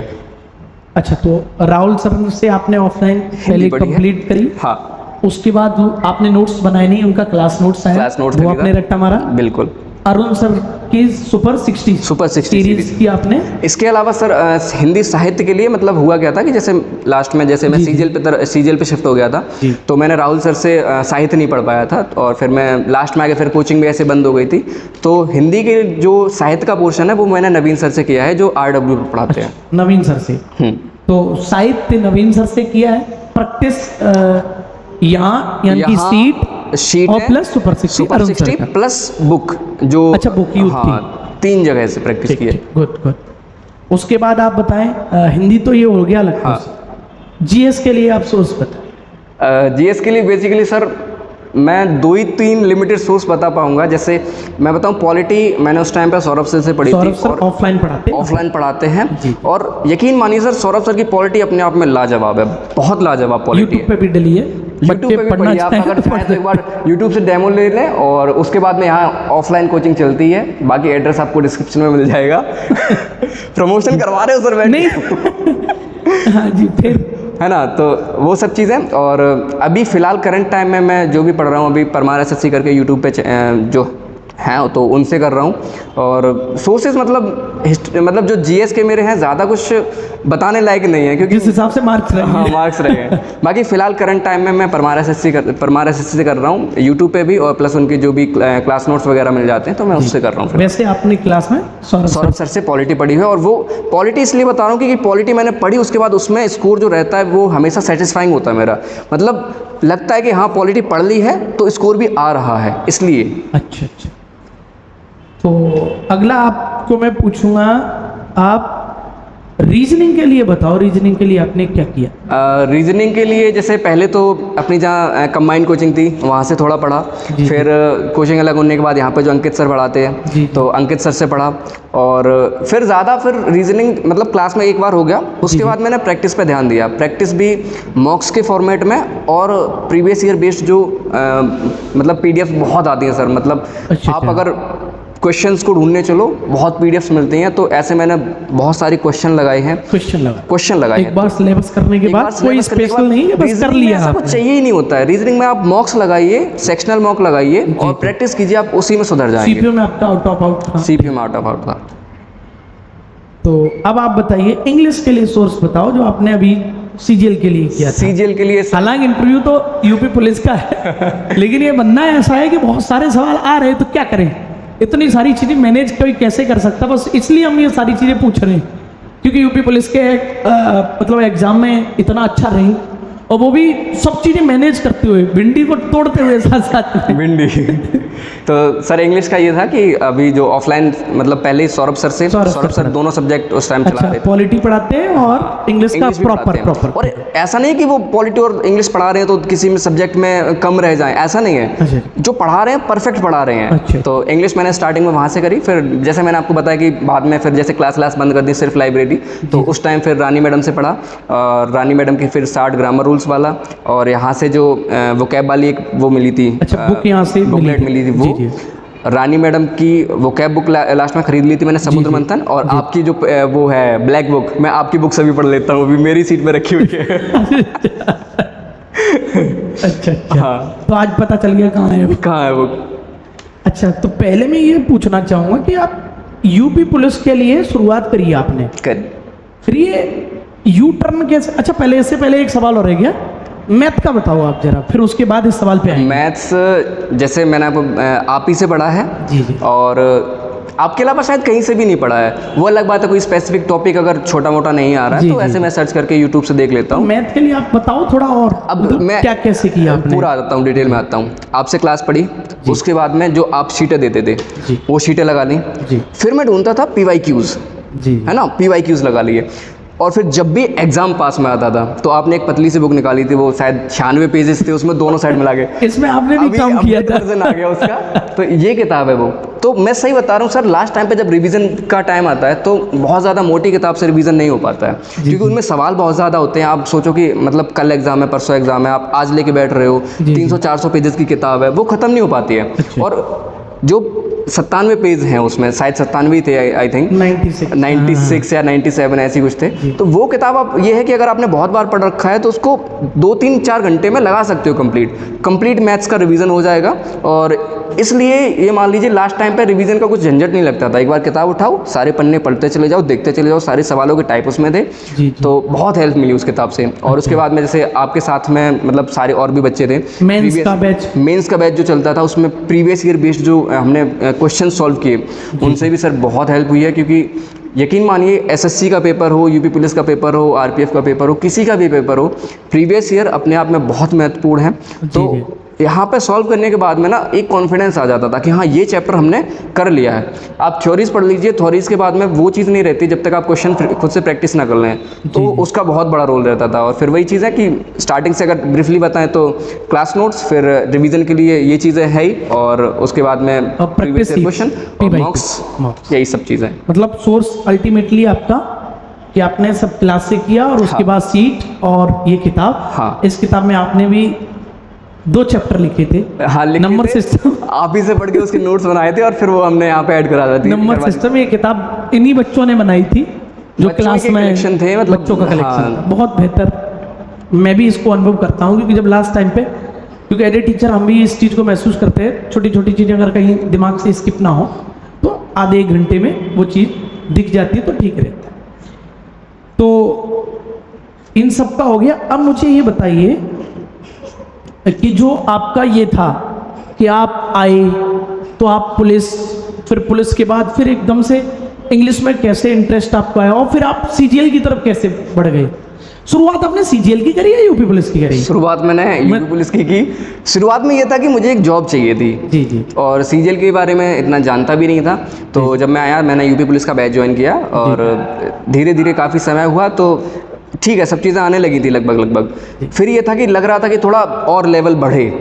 अच्छा, तो राहुल सर से आपने ऑफलाइन पहले पढ़ी है। कंप्लीट करी, हाँ, उसके बाद आपने नोट्स बनाए नहीं, उनका क्लास नोट्स आया, क्लास नोट्स वो आपने रट्टा मारा। बिल्कुल। अरुण सर की सुपर 60 सीरीज की आपने। इसके अलावा सर हिंदी साहित्य के लिए मतलब हुआ क्या था कि जैसे लास्ट में जैसे मैं सीजीएल पे शिफ्ट हो गया था, तो मैंने राहुल सर से साहित्य नहीं पढ़ पाया था, और फिर मैं लास्ट में आके फिर कोचिंग भी ऐसे बंद हो गई थी, तो हिंदी के जो साहित्य का पोर्शन है वो मैंने नवीन सर से किया है, जो RW पढ़ाते हैं। नवीन सर से, तो साहित्य नवीन सर से किया है, प्रैक्टिस यहाँ यानी कि शीट और प्लस सुपर 60 प्लस बुक, जो अच्छा बुक यूथ हाँ 3 जगह से प्रैक्टिस की है। गुड। उसके बाद आप बताएं, हिंदी तो ये हो गया लगता है, जीएस के लिए आप सोर्स बताएं। जीएस के लिए बेसिकली सर मैं 2 ही 3 लिमिटेड सोर्स बता पाऊंगा। जैसे मैं बताऊं, पॉलिटी मैंने उस टाइम पे सौरभ सर से पढ़ी थी, और ऑफलाइन पढ़ाते हैं जी। और यकीन मानिए सर, सौरभ सर की पॉलिटी अपने आप में लाजवाब है, बहुत लाजवाब पॉलिटी है। यूट्यूब पे भी डली है, यूट्यूब पे भी पढ़िए आप, अगर चाहें तो एक बार यूट्यूब से डेमो ले लें, और उसके बाद में यहाँ ऑफलाइन कोचिंग चलती है, बाकी एड्रेस आपको डिस्क्रिप्शन में मिल जाएगा। प्रमोशन करवा रहे हो सर? नहीं। हाँ जी, फिर है ना, तो वो सब चीज़ें। और अभी फ़िलहाल करंट टाइम में मैं जो भी पढ़ रहा हूँ, अभी परमार SSC करके यूट्यूब पे जो हैं तो उनसे कर रहा हूँ। और सोर्सेज मतलब जो जीएस के मेरे हैं, ज़्यादा कुछ बताने लायक नहीं है, क्योंकि जिस हिसाब से मार्क्स रहे हैं। हाँ, मार्क्स रहे हैं। बाकी फ़िलहाल करंट टाइम में मैं परमार SSC से कर रहा हूँ यूट्यूब पे भी, और प्लस उनकी जो भी क्लास नोट्स वगैरह मिल जाते हैं तो मैं उससे कर रहा हूँ। वैसे आपने क्लास में सौरभ सर से पॉलिटी पढ़ी है, और वो पॉलिटी इसलिए बता रहा हूँ क्योंकि पॉलिटी मैंने पढ़ी, उसके बाद उसमें स्कोर जो रहता है वो हमेशा सेटिस्फाइंग होता है मेरा, मतलब लगता है कि हाँ पॉलिटी पढ़ ली है तो स्कोर भी आ रहा है, इसलिए। अच्छा। तो अगला आपको मैं पूछूंगा, आप रीजनिंग के लिए बताओ, रीजनिंग के लिए आपने क्या किया? रीजनिंग के लिए जैसे पहले तो अपनी जहाँ कंबाइंड कोचिंग थी वहाँ से थोड़ा पढ़ा, फिर कोचिंग अलग होने के बाद यहाँ पे जो अंकित सर पढ़ाते हैं तो अंकित सर से पढ़ा, और फिर ज़्यादा फिर रीजनिंग मतलब क्लास में एक बार हो गया, उसके बाद मैंने प्रैक्टिस पे ध्यान दिया। प्रैक्टिस भी मॉक्स के फॉर्मेट में, और प्रीवियस ईयर बेस्ड जो मतलब PDF बहुत आती है सर, मतलब आप अगर क्वेश्चंस को ढूंढने चलो बहुत PDFs मिलती हैं, तो ऐसे मैंने बहुत सारी क्वेश्चन लगाए हैं। क्वेश्चन लगाए एक बार सिलेबस करने के बाद कोई स्पेशल नहीं है, बस कर लिया आपने। कुछ चाहिए ही नहीं होता है रीजनिंग में, आप मॉक्स लगाइए, सेक्शनल मॉक लगाइए और प्रैक्टिस कीजिए, आप उसी में सुधर जाएंगे। सीपीयू में आपका आउट ऑफ आउट था? सीपीयू में आउट ऑफ आउट था। तो अब आप बताइए, इंग्लिश के लिए सोर्स बताओ जो आपने अभी CGL के लिए किया था। CGL के लिए हालांकि इंटरव्यू तो यूपी पुलिस का है, लेकिन ये बनना ऐसा है कि बहुत सारे सवाल आ रहे हैं, तो क्या करें, इतनी सारी चीज़ें मैनेज कोई कैसे कर सकता, बस इसलिए हम ये सारी चीज़ें पूछ रहे हैं, क्योंकि यूपी पुलिस के मतलब एग्जाम में इतना अच्छा रही, और वो भी सब चीज़ें मैनेज करते हुए, भिंडी को तोड़ते हुए साथ साथ में। भिंडी। तो सर इंग्लिश का ये था कि अभी जो ऑफलाइन मतलब पहले ही सौरभ सर दोनों सब्जेक्ट उस टाइम चला रहे थे। पॉलिटी पढ़ाते हैं और इंग्लिश का प्रॉपर। और ऐसा नहीं है कि वो पॉलिटी और इंग्लिश पढ़ा रहे हैं तो किसी में सब्जेक्ट में कम रह जाए, ऐसा नहीं है। जो पढ़ा रहे हैं परफेक्ट पढ़ा रहे हैं। तो इंग्लिश मैंने स्टार्टिंग में वहाँ से करी, फिर जैसे मैंने आपको बताया कि बाद में फिर जैसे क्लास बंद कर दी, सिर्फ लाइब्रेरी, तो उस टाइम फिर रानी मैडम से पढ़ा, और रानी मैडम की फिर 60 ग्रामर रूल्स वाला, और यहाँ से जो वोकैब वाली एक वो मिली थी, बुक यहाँ से बुकलेट मिली थी, वो रानी मैडम की वोकैब बुक लास्ट में खरीद ली थी मैंने, समुद्र मंथन। और आपकी जो वो है ब्लैक बुक, मैं आपकी बुक सभी पढ़ लेता हूँ, अभी मेरी सीट पे रखी हुई है। अच्छा। हाँ, तो आज पता चल गया कहाँ है वो। अच्छा, तो पहले मैं ये पूछना चाहूँगा कि आप यूपी पुलिस के लिए शुरुआत करी आपने, फिर ये यू टर्न कैसे? अच्छा, पहले इससे पहले एक सवाल और रह गया, मैथ का बताओ आप जरा, फिर उसके बाद इस सवाल पे आएंगे। मैथ्स जैसे मैंने आप ही से पढ़ा है जी, और आपके अलावा शायद कहीं से भी नहीं पढ़ा है, वो अलग बात है। कोई स्पेसिफिक टॉपिक अगर छोटा मोटा नहीं आ रहा है तो ऐसे मैं सर्च करके यूट्यूब से देख लेता हूँ। मैथ के लिए आप बताओ थोड़ा और, अब मतलब मैं क्या कैसे किया आपने? पूरा आता हूँ, डिटेल में आता हूँ। आपसे क्लास पढ़ी, उसके बाद में जो आप शीटें देते थे वो शीटें लगा ली, फिर मैं ढूंढता था PYQs, है ना, PYQs लगा लिए। और फिर जब भी एग्जाम पास में आता था तो आपने एक पतली सी बुक निकाली थी, वो शायद 96 पेजेस थे, उसमें दोनों साइड मिला के, इसमें आपने भी काम किया था। वर्जन आ गया उसका। तो ये किताब है वो, तो मैं सही बता रहा हूँ सर, लास्ट टाइम पे जब रिवीजन का टाइम आता है तो बहुत ज़्यादा मोटी किताब से रिवीजन नहीं हो पाता है, क्योंकि उनमें सवाल बहुत ज़्यादा होते हैं। आप सोचो कि मतलब कल एग्जाम है, परसों एग्जाम है, आप आज लेके बैठ रहे हो, 300-400 पेजेस की किताब है, वो ख़त्म नहीं हो पाती है। और जो 97 पेज हैं उसमें, शायद 97 थे आई थिंक, 96 या 97 ऐसी कुछ थे। तो वो किताब आप, ये है कि अगर आपने बहुत बार पढ़ रखा है तो उसको 2-3-4 घंटे में लगा सकते हो कंप्लीट मैथ्स का रिवीजन हो जाएगा। और इसलिए ये मान लीजिए लास्ट टाइम पे रिवीजन का कुछ झंझट नहीं लगता था। एक बार किताब उठाओ, सारे पन्ने पढ़ते चले जाओ, देखते चले जाओ, सारे सवालों के टाइप उसमें थे। तो बहुत हेल्प मिली उस किताब से। और उसके बाद में जैसे आपके साथ में मतलब सारे और भी बच्चे थे, मेंस का बैच जो चलता था उसमें प्रीवियस ईयर बेस्ड जो हमने क्वेश्चन सॉल्व किए, उनसे भी सर बहुत हेल्प हुई है। क्योंकि यकीन मानिए एसएससी का पेपर हो, यूपी पुलिस का पेपर हो, आरपीएफ का पेपर हो, किसी का भी पेपर हो, प्रीवियस ईयर अपने आप में बहुत महत्वपूर्ण है। तो यहाँ पे सॉल्व करने के बाद में ना एक कॉन्फिडेंस आ जाता था कि हाँ ये चैप्टर हमने कर लिया है। आप थ्योरीज पढ़ लीजिए, थ्योरीज के बाद में वो चीज़ नहीं रहती जब तक आप क्वेश्चन खुद से प्रैक्टिस ना कर लें, तो उसका बहुत बड़ा रोल रहता था। और फिर वही चीज़ है कि स्टार्टिंग से अगर ब्रीफली बताएं तो क्लास नोट्स, फिर रिवीजन के लिए ये चीज़ें है ही, और उसके बाद में प्रीवियस क्वेश्चन, मॉक्स, यही सब चीज़ें। मतलब सोर्स अल्टीमेटली आपका कि आपने सब क्लास से किया और उसके बाद सीट और ये किताब। हाँ, इस किताब में आपने भी 2 चैप्टर लिखे थे। हाँ, नंबर सिस्टम आप ही से पढ़ के उसके नोट्स बनाए थे और फिर वो हमने यहाँ पे ऐड करा दिया। नंबर सिस्टम, ये किताब इन्हीं बच्चों ने बनाई थी जो क्लास में कलेक्शन थे, मतलब बच्चों का कलेक्शन था। बहुत बेहतर, मैं भी इसको अनुभव करता हूँ क्योंकि जब लास्ट टाइम पे, क्योंकि एज ए टीचर हम भी इस चीज़ को महसूस करते हैं, छोटी छोटी चीज़ें अगर कहीं दिमाग से स्किप ना हो तो आधे 1 घंटे में वो चीज़ दिख जाती है तो ठीक रहता है। तो इन सब का हो गया। अब मुझे ये बताइए कि जो आपका ये था कि आप आए तो आप पुलिस, फिर पुलिस के बाद फिर एकदम से इंग्लिश में कैसे इंटरेस्ट आपको आया और फिर आप सीजीएल की तरफ कैसे बढ़ गए? शुरुआत आपने सीजीएल की करी या यूपी पुलिस की करी? शुरुआत मैंने यूपी पुलिस की। शुरुआत में ये था कि मुझे एक जॉब चाहिए थी। जी। और सीजीएल के बारे में इतना जानता भी नहीं था। तो जब मैं आया, मैंने यूपी पुलिस का बैच ज्वाइन किया और धीरे धीरे काफ़ी समय हुआ तो ठीक है, सब चीज़ें आने लगी थी लगभग। फिर ये था कि लग रहा था कि थोड़ा और लेवल बढ़े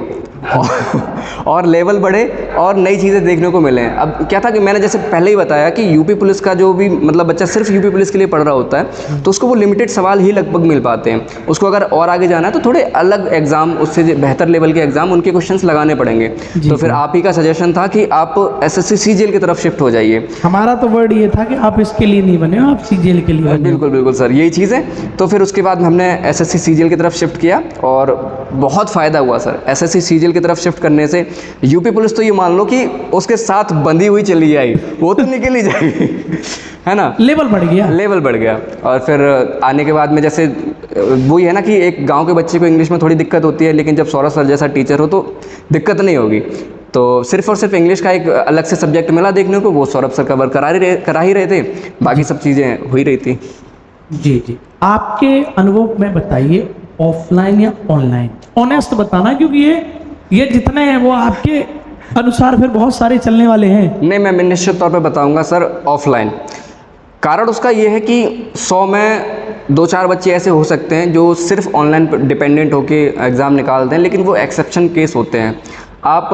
और लेवल बढ़े और नई चीज़ें देखने को मिलें। अब क्या था कि मैंने जैसे पहले ही बताया कि यूपी पुलिस का जो भी मतलब बच्चा सिर्फ यूपी पुलिस के लिए पढ़ रहा होता है तो उसको वो लिमिटेड सवाल ही लगभग मिल पाते हैं। उसको अगर और आगे जाना है तो थोड़े अलग एग्जाम, उससे बेहतर लेवल के एग्जाम, उनके क्वेश्चंस लगाने पड़ेंगे। तो फिर आप ही का सजेशन था कि आप एसएससी सीजीएल की तरफ शिफ्ट हो जाइए। हमारा तो वर्ड ये था कि आप इसके लिए नहीं बने हो, आप सीजीएल के लिए। बिल्कुल सर, यही चीज़ है। तो फिर उसके बाद हमने एसएससी सीजीएल की तरफ शिफ्ट किया और बहुत फ़ायदा हुआ सर। एसएससी सीजीएल की तरफ शिफ्ट करने से यूपी पुलिस तो ये मान लो कि उसके साथ बंधी हुई चली आई, वो तो निकल ही जाएगी, है ना। लेवल बढ़ गया। और फिर आने के बाद में जैसे वही है ना कि एक गांव के बच्चे को इंग्लिश में थोड़ी दिक्कत होती है, लेकिन जब सौरभ सर जैसा टीचर हो तो दिक्कत नहीं होगी। तो सिर्फ और सिर्फ इंग्लिश का एक अलग से सब्जेक्ट मिला देखने को, वो सौरभ सर कवर करा ही रहे थे, बाकी सब चीज़ें हो ही रही थी। जी। आपके अनुभव में बताइए, ऑफलाइन या ऑनलाइन? ऑनेस्ट बताना, क्योंकि ये जितने हैं वो आपके अनुसार फिर बहुत सारे चलने वाले हैं। नहीं, मैं निश्चित तौर पे बताऊंगा सर ऑफलाइन। कारण उसका ये है कि 100 में 2-4 बच्चे ऐसे हो सकते हैं जो सिर्फ ऑनलाइन पर डिपेंडेंट होके एग्ज़ाम निकालते हैं, लेकिन वो एक्सेप्शन केस होते हैं। आप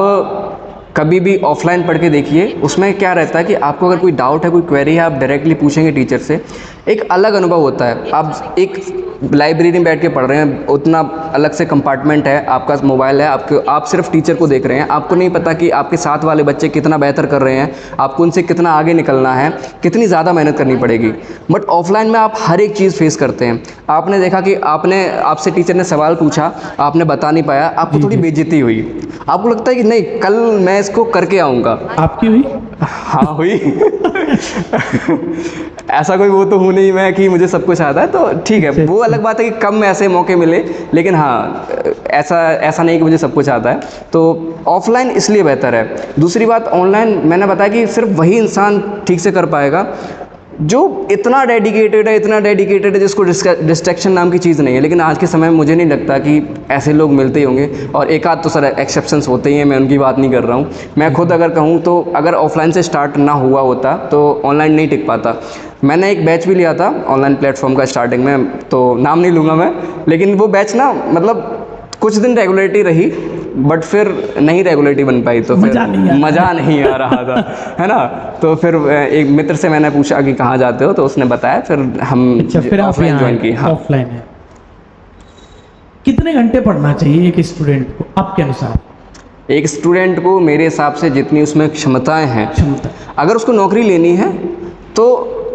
कभी भी ऑफलाइन पढ़ के देखिए, उसमें क्या रहता है कि आपको अगर कोई डाउट है, कोई क्वेरी है, आप डायरेक्टली पूछेंगे टीचर से, एक अलग अनुभव होता है। आप एक लाइब्रेरी में बैठ के पढ़ रहे हैं, उतना अलग से कंपार्टमेंट है, आपका मोबाइल है, आप सिर्फ टीचर को देख रहे हैं, आपको नहीं पता कि आपके साथ वाले बच्चे कितना बेहतर कर रहे हैं, आपको उनसे कितना आगे निकलना है, कितनी ज़्यादा मेहनत करनी पड़ेगी। बट ऑफलाइन में आप हर एक चीज़ फेस करते हैं। आपने देखा कि आपसे टीचर ने सवाल पूछा, आपने बता नहीं पाया, आपको थोड़ी बेइज्जती हुई, आपको लगता है कि नहीं कल मैं इसको करके आऊँगा। आपकी हुई? हाँ हुई। ऐसा कोई वो तो हूँ नहीं मैं कि मुझे सब कुछ आता है, तो ठीक है, वो अलग बात है कि कम ऐसे मौके मिले, लेकिन हाँ ऐसा नहीं कि मुझे सब कुछ आता है। तो ऑफलाइन इसलिए बेहतर है। दूसरी बात, ऑनलाइन मैंने बताया कि सिर्फ वही इंसान ठीक से कर पाएगा जो इतना डेडिकेटेड है जिसको डिस्ट्रैक्शन नाम की चीज़ नहीं है। लेकिन आज के समय में मुझे नहीं लगता कि ऐसे लोग मिलते ही होंगे, और एक आध तो सर एक्सेप्शंस होते ही हैं, मैं उनकी बात नहीं कर रहा हूँ। मैं खुद अगर कहूँ तो अगर ऑफलाइन से स्टार्ट ना हुआ होता तो ऑनलाइन नहीं टिक पाता। मैंने एक बैच भी लिया था ऑनलाइन प्लेटफॉर्म का स्टार्टिंग में, तो नाम नहीं लूँगा मैं, लेकिन वो बैच ना मतलब कुछ दिन रेगुलरिटी रही, बट फिर नहीं रेगुलरिटी बन पाई, तो फिर मज़ा नहीं आ रहा था, है ना। तो फिर एक मित्र से मैंने पूछा कि कहाँ जाते हो, तो उसने बताया, फिर हम ऑफलाइन ज्वाइन की। हाँ, ऑफलाइन है। कितने घंटे पढ़ना चाहिए एक स्टूडेंट को आपके अनुसार? एक स्टूडेंट को मेरे हिसाब से जितनी उसमें क्षमताएं हैं, अगर उसको नौकरी लेनी है तो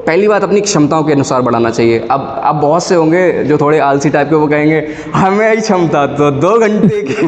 पहली बात अपनी क्षमताओं के अनुसार बढ़ाना चाहिए। अब बहुत से होंगे जो थोड़े आलसी टाइप के, वो कहेंगे हमें आई क्षमता तो 2 घंटे की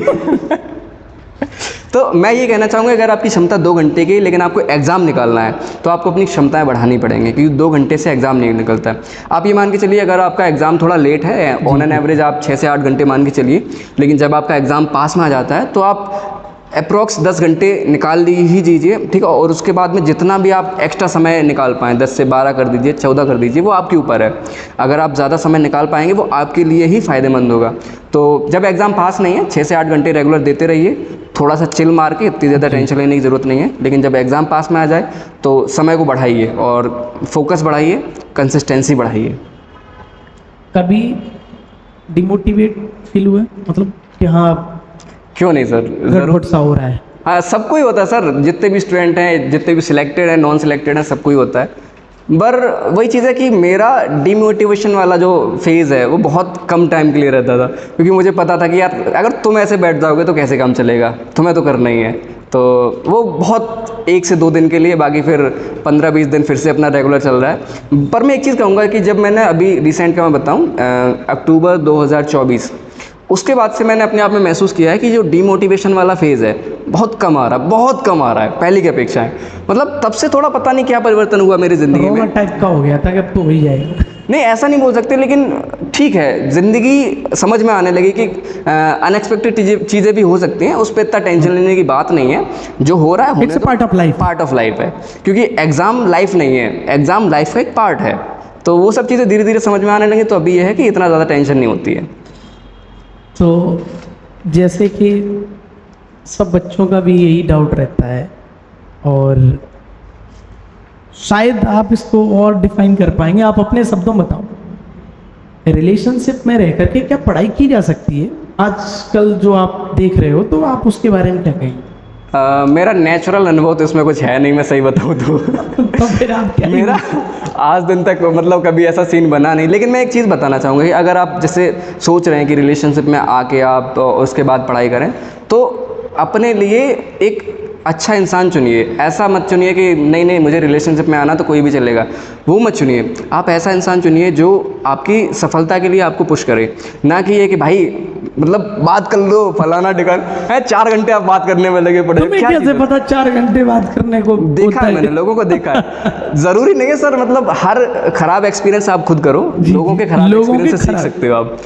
तो मैं ये कहना चाहूँगा, अगर आपकी क्षमता 2 घंटे की, लेकिन आपको एग्ज़ाम निकालना है, तो आपको अपनी क्षमताएं बढ़ानी पड़ेंगी, क्योंकि 2 घंटे से एग्ज़ाम नहीं निकलता है। आप ये मान के चलिए, अगर आपका एग्ज़ाम थोड़ा लेट है, ऑन एन एवरेज आप 6 से 8 घंटे मान के चलिए, लेकिन जब आपका एग्ज़ाम पास में आ जाता है तो आप अप्रॉक्स 10 घंटे निकाल ही दीजिए, ठीक है। और उसके बाद में जितना भी आप एक्स्ट्रा समय निकाल पाएँ, 10 से 12 कर दीजिए, 14 कर दीजिए, वो आपके ऊपर है। अगर आप ज़्यादा समय निकाल पाएंगे, वो आपके लिए ही फ़ायदेमंद होगा। तो जब एग्ज़ाम पास नहीं है, 6 से 8 घंटे रेगुलर देते रहिए, थोड़ा सा चिल मार के, इतनी ज़्यादा टेंशन लेने की ज़रूरत नहीं है। लेकिन जब एग्ज़ाम पास में आ जाए तो समय को बढ़ाइए और फोकस बढ़ाइए, कंसिस्टेंसी बढ़ाइए। कभी डिमोटिवेट फील हुआ, मतलब कि हाँ क्यों नहीं सर, गड़बड़ सा हो रहा है? हाँ, सबको ही होता है सर, जितने भी स्टूडेंट हैं, जितने भी सिलेक्टेड हैं, नॉन सिलेक्टेड हैं, सबको ही होता है। पर वही चीज़ है कि मेरा डिमोटिवेशन वाला जो फेज़ है वो बहुत कम टाइम के लिए रहता था, क्योंकि मुझे पता था कि यार अगर तुम ऐसे बैठ जाओगे तो कैसे काम चलेगा, तुम्हें तो करना ही है। तो वो बहुत 1 से 2 दिन के लिए, बाकी फिर 15-20 दिन फिर से अपना रेगुलर चल रहा है। पर मैं एक चीज़ कहूँगा कि जब मैंने अभी रिसेंट का मैं बताऊँ, अक्टूबर 2024, उसके बाद से मैंने अपने आप में महसूस किया है कि जो डीमोटिवेशन वाला फेज़ है बहुत कम आ रहा है पहले की अपेक्षा है। मतलब तब से थोड़ा पता नहीं क्या परिवर्तन हुआ मेरी ज़िंदगी में, टाइप का हो गया था कि अब तो हो ही जाएगा। नहीं ऐसा नहीं बोल सकते, लेकिन ठीक है, ज़िंदगी समझ में आने लगी कि अनएक्सपेक्टेड चीज़ें भी हो सकती हैं, उस पर इतना टेंशन लेने की बात नहीं है। जो हो रहा है होने दो, पार्ट ऑफ लाइफ है, क्योंकि एग्ज़ाम लाइफ नहीं है, एग्ज़ाम लाइफ का एक पार्ट है। तो वो सब चीज़ें धीरे धीरे समझ में आने लगी, तो अभी यह है कि इतना ज़्यादा टेंशन नहीं होती है। तो जैसे कि सब बच्चों का भी यही डाउट रहता है, और शायद आप इसको और डिफाइन कर पाएंगे, आप अपने शब्दों में बताओ, रिलेशनशिप में रह करके क्या पढ़ाई की जा सकती है आजकल जो आप देख रहे हो, तो आप उसके बारे में क्या कहेंगे? मेरा नेचुरल अनुभव तो इसमें कुछ है नहीं, मैं सही बताऊँ तो फिर आप क्या? मेरा आज दिन तक मतलब कभी ऐसा सीन बना नहीं। लेकिन मैं एक चीज़ बताना चाहूँगा कि अगर आप जैसे सोच रहे हैं कि रिलेशनशिप में आके आप उसके बाद पढ़ाई करें, तो अपने लिए एक अच्छा इंसान चुनिए। ऐसा मत चुनिए कि नहीं मुझे रिलेशनशिप में आना तो कोई भी चलेगा, वो मत चुनिए। आप ऐसा इंसान चुनिए जो आपकी सफलता के लिए आपको पुश करे, ना कि ये कि भाई मतलब बात कर लो फलाना टिकान है, 4 घंटे आप बात करने में लगे पड़े। तुम्हें कैसे पता 4 घंटे बात करने को? देखा है मैंने, लोगों को देखा है। ज़रूरी नहीं है सर, मतलब हर खराब एक्सपीरियंस आप खुद करो, लोगों के खराब एक्सपीरियंस से सीख सकते हो आप।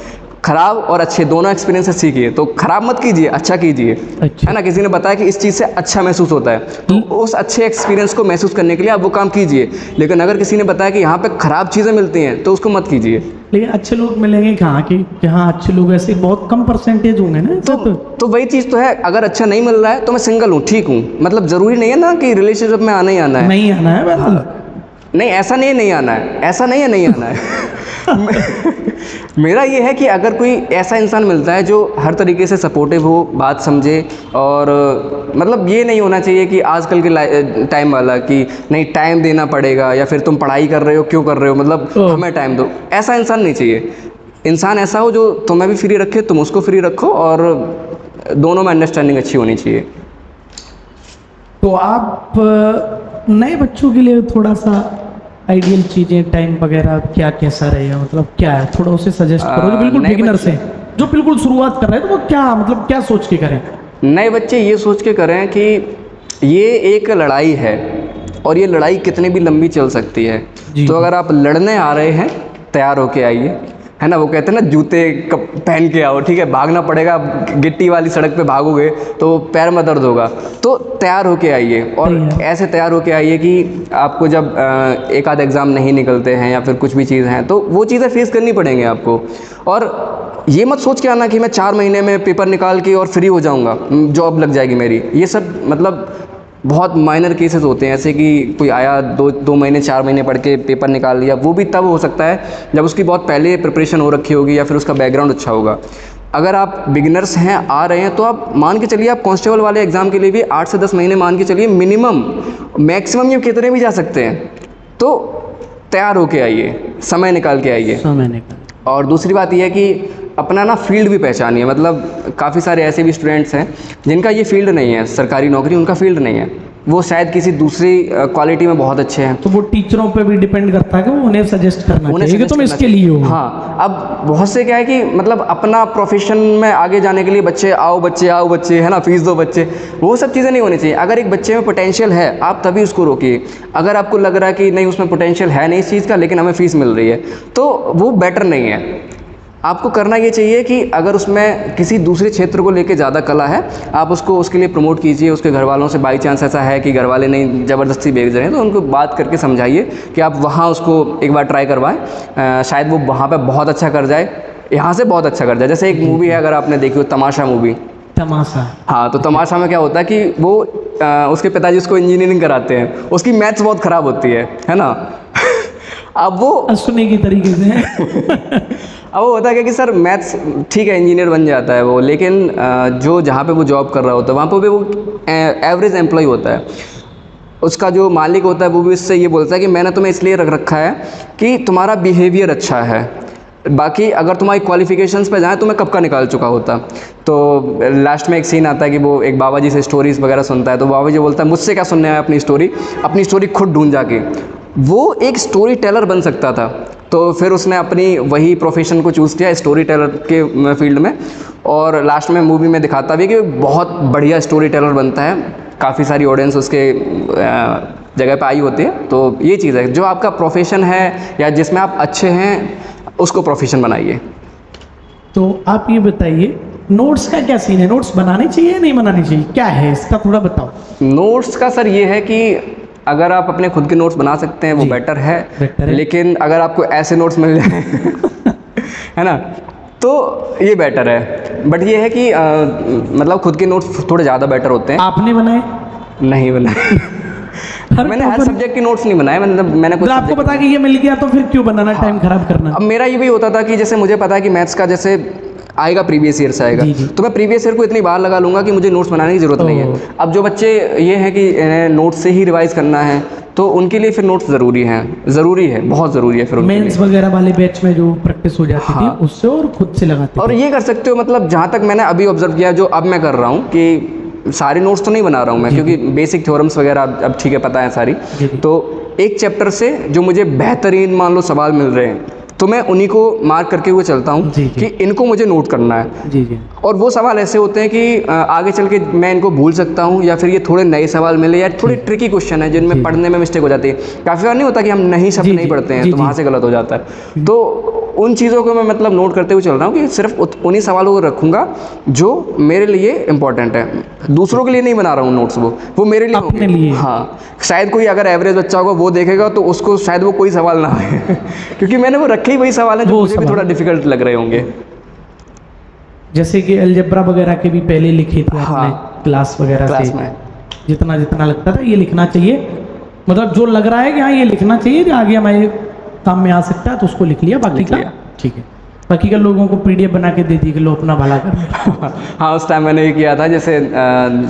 खराब और अच्छे दोनों एक्सपीरियंस से सीखिए, तो खराब मत कीजिए, अच्छा कीजिए, है ना। किसी ने बताया कि इस चीज़ से अच्छा महसूस होता है, तो उस अच्छे एक्सपीरियंस को महसूस करने के लिए आप वो काम कीजिए। लेकिन अगर किसी ने बताया कि यहाँ पे खराब चीज़ें मिलती हैं, तो उसको मत कीजिए। लेकिन अच्छे लोग मिलेंगे कहाँ कि हाँ, अच्छे लोग ऐसे बहुत कम परसेंटेज होंगे ना। तो वही चीज़ तो है, अगर अच्छा नहीं मिल रहा है तो मैं सिंगल हूँ, ठीक हूँ, मतलब ज़रूरी नहीं है ना कि रिलेशनशिप में आना ही आना है। नहीं आना है बिल्कुल नहीं, ऐसा नहीं आना है, ऐसा नहीं है नहीं आना है। मेरा ये है कि अगर कोई ऐसा इंसान मिलता है जो हर तरीके से सपोर्टिव हो, बात समझे, और मतलब ये नहीं होना चाहिए कि आजकल के टाइम वाला कि नहीं टाइम देना पड़ेगा, या फिर तुम पढ़ाई कर रहे हो क्यों कर रहे हो, मतलब हमें टाइम दो, ऐसा इंसान नहीं चाहिए। इंसान ऐसा हो जो तुम्हें भी फ्री रखे, तुम उसको फ्री रखो, और दोनों में अंडरस्टैंडिंग अच्छी होनी चाहिए। तो आप नए बच्चों के लिए थोड़ा सा आइडियल चीज़ें, टाइम वगैरह क्या कैसा रहेगा, मतलब क्या है, थोड़ा उसे सजेस्ट करो जो बिल्कुल बिगिनर्स हैं, जो बिल्कुल शुरुआत कर रहे हैं, तो वो क्या मतलब क्या सोच के करें? नए बच्चे ये सोच के करें कि ये एक लड़ाई है, और ये लड़ाई कितनी भी लंबी चल सकती है। तो अगर आप लड़ने आ रहे हैं, तैयार होके आइए, है ना। वो कहते हैं ना, जूते पहन के आओ, ठीक है, भागना पड़ेगा, गिट्टी वाली सड़क पे भागोगे तो पैर में दर्द होगा, तो तैयार होके आइए। और ऐसे तैयार होके आइए कि आपको जब एक आध एग्ज़ाम नहीं निकलते हैं या फिर कुछ भी चीज़ हैं, तो वो चीज़ें फेस करनी पड़ेंगी आपको। और ये मत सोच के आना कि मैं 4 महीने में पेपर निकाल के और फ्री हो जाऊँगा, जॉब लग जाएगी मेरी। ये सब मतलब बहुत माइनर केसेस होते हैं ऐसे कि कोई आया 2 महीने 4 महीने पढ़ के पेपर निकाल लिया, वो भी तब हो सकता है जब उसकी बहुत पहले प्रिपरेशन हो रखी होगी या फिर उसका बैकग्राउंड अच्छा होगा। अगर आप बिगिनर्स हैं, आ रहे हैं, तो आप मान के चलिए आप कांस्टेबल वाले एग्ज़ाम के लिए भी 8 से 10 महीने मान के चलिए मिनिमम, मैक्सिमम ये कितने भी जा सकते हैं। तो तैयार होके आइए, समय निकाल के आइए। समय निकाल। और दूसरी बात यह है कि अपना ना फील्ड भी पहचानिए। मतलब काफ़ी सारे ऐसे भी स्टूडेंट्स हैं जिनका ये फील्ड नहीं है, सरकारी नौकरी उनका फील्ड नहीं है, वो शायद किसी दूसरी क्वालिटी में बहुत अच्छे हैं। तो वो टीचरों पे भी डिपेंड करता है कि वो उन्हें सजेस्ट करना चाहिए कि तुम इसके लिए हो। हाँ, अब बहुत से क्या है कि मतलब अपना प्रोफेशन में आगे जाने के लिए बच्चे आओ बच्चे, है ना, फीस दो बच्चे, वो सब चीज़ें नहीं होनी चाहिए। अगर एक बच्चे में पोटेंशियल है, आप तभी उसको रोकिए। अगर आपको लग रहा है कि नहीं उसमें पोटेंशियल है नहीं इस चीज़ का, लेकिन हमें फीस मिल रही है, तो वो बेटर नहीं है। आपको करना ये चाहिए कि अगर उसमें किसी दूसरे क्षेत्र को लेके ज़्यादा कला है, आप उसको उसके लिए प्रमोट कीजिए। उसके घर वालों से बाई चांस ऐसा है कि घर वाले नहीं ज़बरदस्ती भेज रहे हैं, तो उनको बात करके समझाइए कि आप वहाँ उसको एक बार ट्राई करवाएं। शायद वो वहाँ पे बहुत अच्छा कर जाए, यहाँ से बहुत अच्छा कर जाए। जैसे एक मूवी है, अगर आपने देखी हो, तमाशा मूवी। तमाशा। हाँ, तो तमाशा में क्या होता है कि वो उसके पिताजी उसको इंजीनियरिंग कराते हैं, उसकी मैथ्स बहुत ख़राब होती है ना। अब वो सुनने की तरीके से अब वो होता है कि सर मैथ्स ठीक है, इंजीनियर बन जाता है वो, लेकिन जो जहाँ पे वो जॉब कर रहा होता है वहाँ पे भी वो एवरेज एम्प्लॉय होता है। उसका जो मालिक होता है वो भी उससे ये बोलता है कि मैंने तुम्हें इसलिए रख रखा है कि तुम्हारा बिहेवियर अच्छा है, बाकी अगर तुम्हारी क्वालिफिकेशंस पे जाए तो मैं कब का निकाल चुका होता। तो लास्ट में एक सीन आता है कि वो एक बाबा जी से स्टोरीज़ वगैरह सुनता है, तो बाबा जी बोलता है मुझसे क्या सुनने आया अपनी स्टोरी खुद ढूंढ जाके। वो एक स्टोरी टेलर बन सकता था, तो फिर उसने अपनी वही प्रोफेशन को चूज़ किया स्टोरी टेलर के फील्ड में। और लास्ट में मूवी में दिखाता भी कि बहुत बढ़िया स्टोरी टेलर बनता है, काफ़ी सारी ऑडियंस उसके जगह पे आई होती है। तो ये चीज़ है, जो आपका प्रोफेशन है या जिसमें आप अच्छे हैं उसको प्रोफेशन बनाइए। तो आप ये बताइए, नोट्स का क्या सीन है? नोट्स बनाने चाहिए या नहीं बनाने चाहिए, क्या है इसका थोड़ा बताओ। नोट्स का सर ये है कि अगर आप अपने खुद के नोट्स बना सकते हैं वो बेटर है, लेकिन अगर आपको ऐसे नोट्स मिल जाए है ना, तो ये बेटर है। बट ये है कि मतलब खुद के नोट्स थोड़े ज़्यादा बेटर होते हैं। आपने बनाए? नहीं बनाए मैंने हर सब्जेक्ट के नोट्स नहीं बनाए। मैंने कुछ आपको पता कि ये मिल गया तो फिर क्यों बनाना, टाइम खराब करना। अब मेरा ये भी होता था कि जैसे मुझे पता है कि मैथ्स का जैसे आएगा प्रीवियस ईयर से आएगा, तो मैं प्रीवियस ईयर को इतनी बार लगा लूँगा कि मुझे नोट्स बनाने की ज़रूरत नहीं है। अब जो बच्चे ये हैं कि नोट्स से ही रिवाइज करना है, तो उनके लिए फिर नोट्स ज़रूरी है, बहुत ज़रूरी है। फिर मेंस वगैरह वाले बैच में जो प्रैक्टिस हो जाती थी उससे, और खुद से लगाते और ये कर सकते हो। मतलब जहाँ तक मैंने अभी ऑब्जर्व किया, जो अब मैं कर रहा हूँ कि सारे नोट्स तो नहीं बना रहा हूँ मैं, क्योंकि बेसिक थ्योरम्स वगैरह अब ठीक है पता है सारी। तो एक चैप्टर से जो मुझे बेहतरीन मान लो सवाल मिल रहे हैं, तो मैं उन्हीं को मार्क करके हुए चलता हूँ कि इनको मुझे नोट करना है। जी। और वो सवाल ऐसे होते हैं कि आगे चल के मैं इनको भूल सकता हूँ, या फिर ये थोड़े नए सवाल मिले, या थोड़े ट्रिकी क्वेश्चन है जिनमें पढ़ने में मिस्टेक हो जाती है। काफ़ी बार नहीं होता कि हम नहीं शब्द नहीं पढ़ते हैं, तो वहाँ से गलत हो जाता है। तो उन चीज़ों को मैं मतलब नोट करते हुए चल रहा हूँ कि सिर्फ उन्हीं सवालों को रखूँगा जो मेरे लिए इंपॉर्टेंट है। दूसरों के लिए नहीं बना रहा हूँ नोट्स, वो मेरे लिए अपने लिए। हाँ, शायद कोई अगर एवरेज बच्चा होगा वो देखेगा तो उसको शायद वो कोई सवाल ना आए क्योंकि मैंने वो रखे ही वही सवाल है जो मुझे भी थोड़ा डिफिकल्ट लग रहे होंगे। जैसे कि अलजेब्रा वगैरह के भी पहले लिखे थे आपने क्लास वगैरह से, में जितना लगता था ये लिखना चाहिए, मतलब जो लग रहा है कि हाँ ये लिखना चाहिए, जो आगे हमारे काम में आ सकता है तो उसको लिख लिया, बाकी का ठीक है। बाकी का लोगों को पीडीएफ बना के दे दी कि लो अपना भला कर हाँ, उस टाइम मैंने ये किया था। जैसे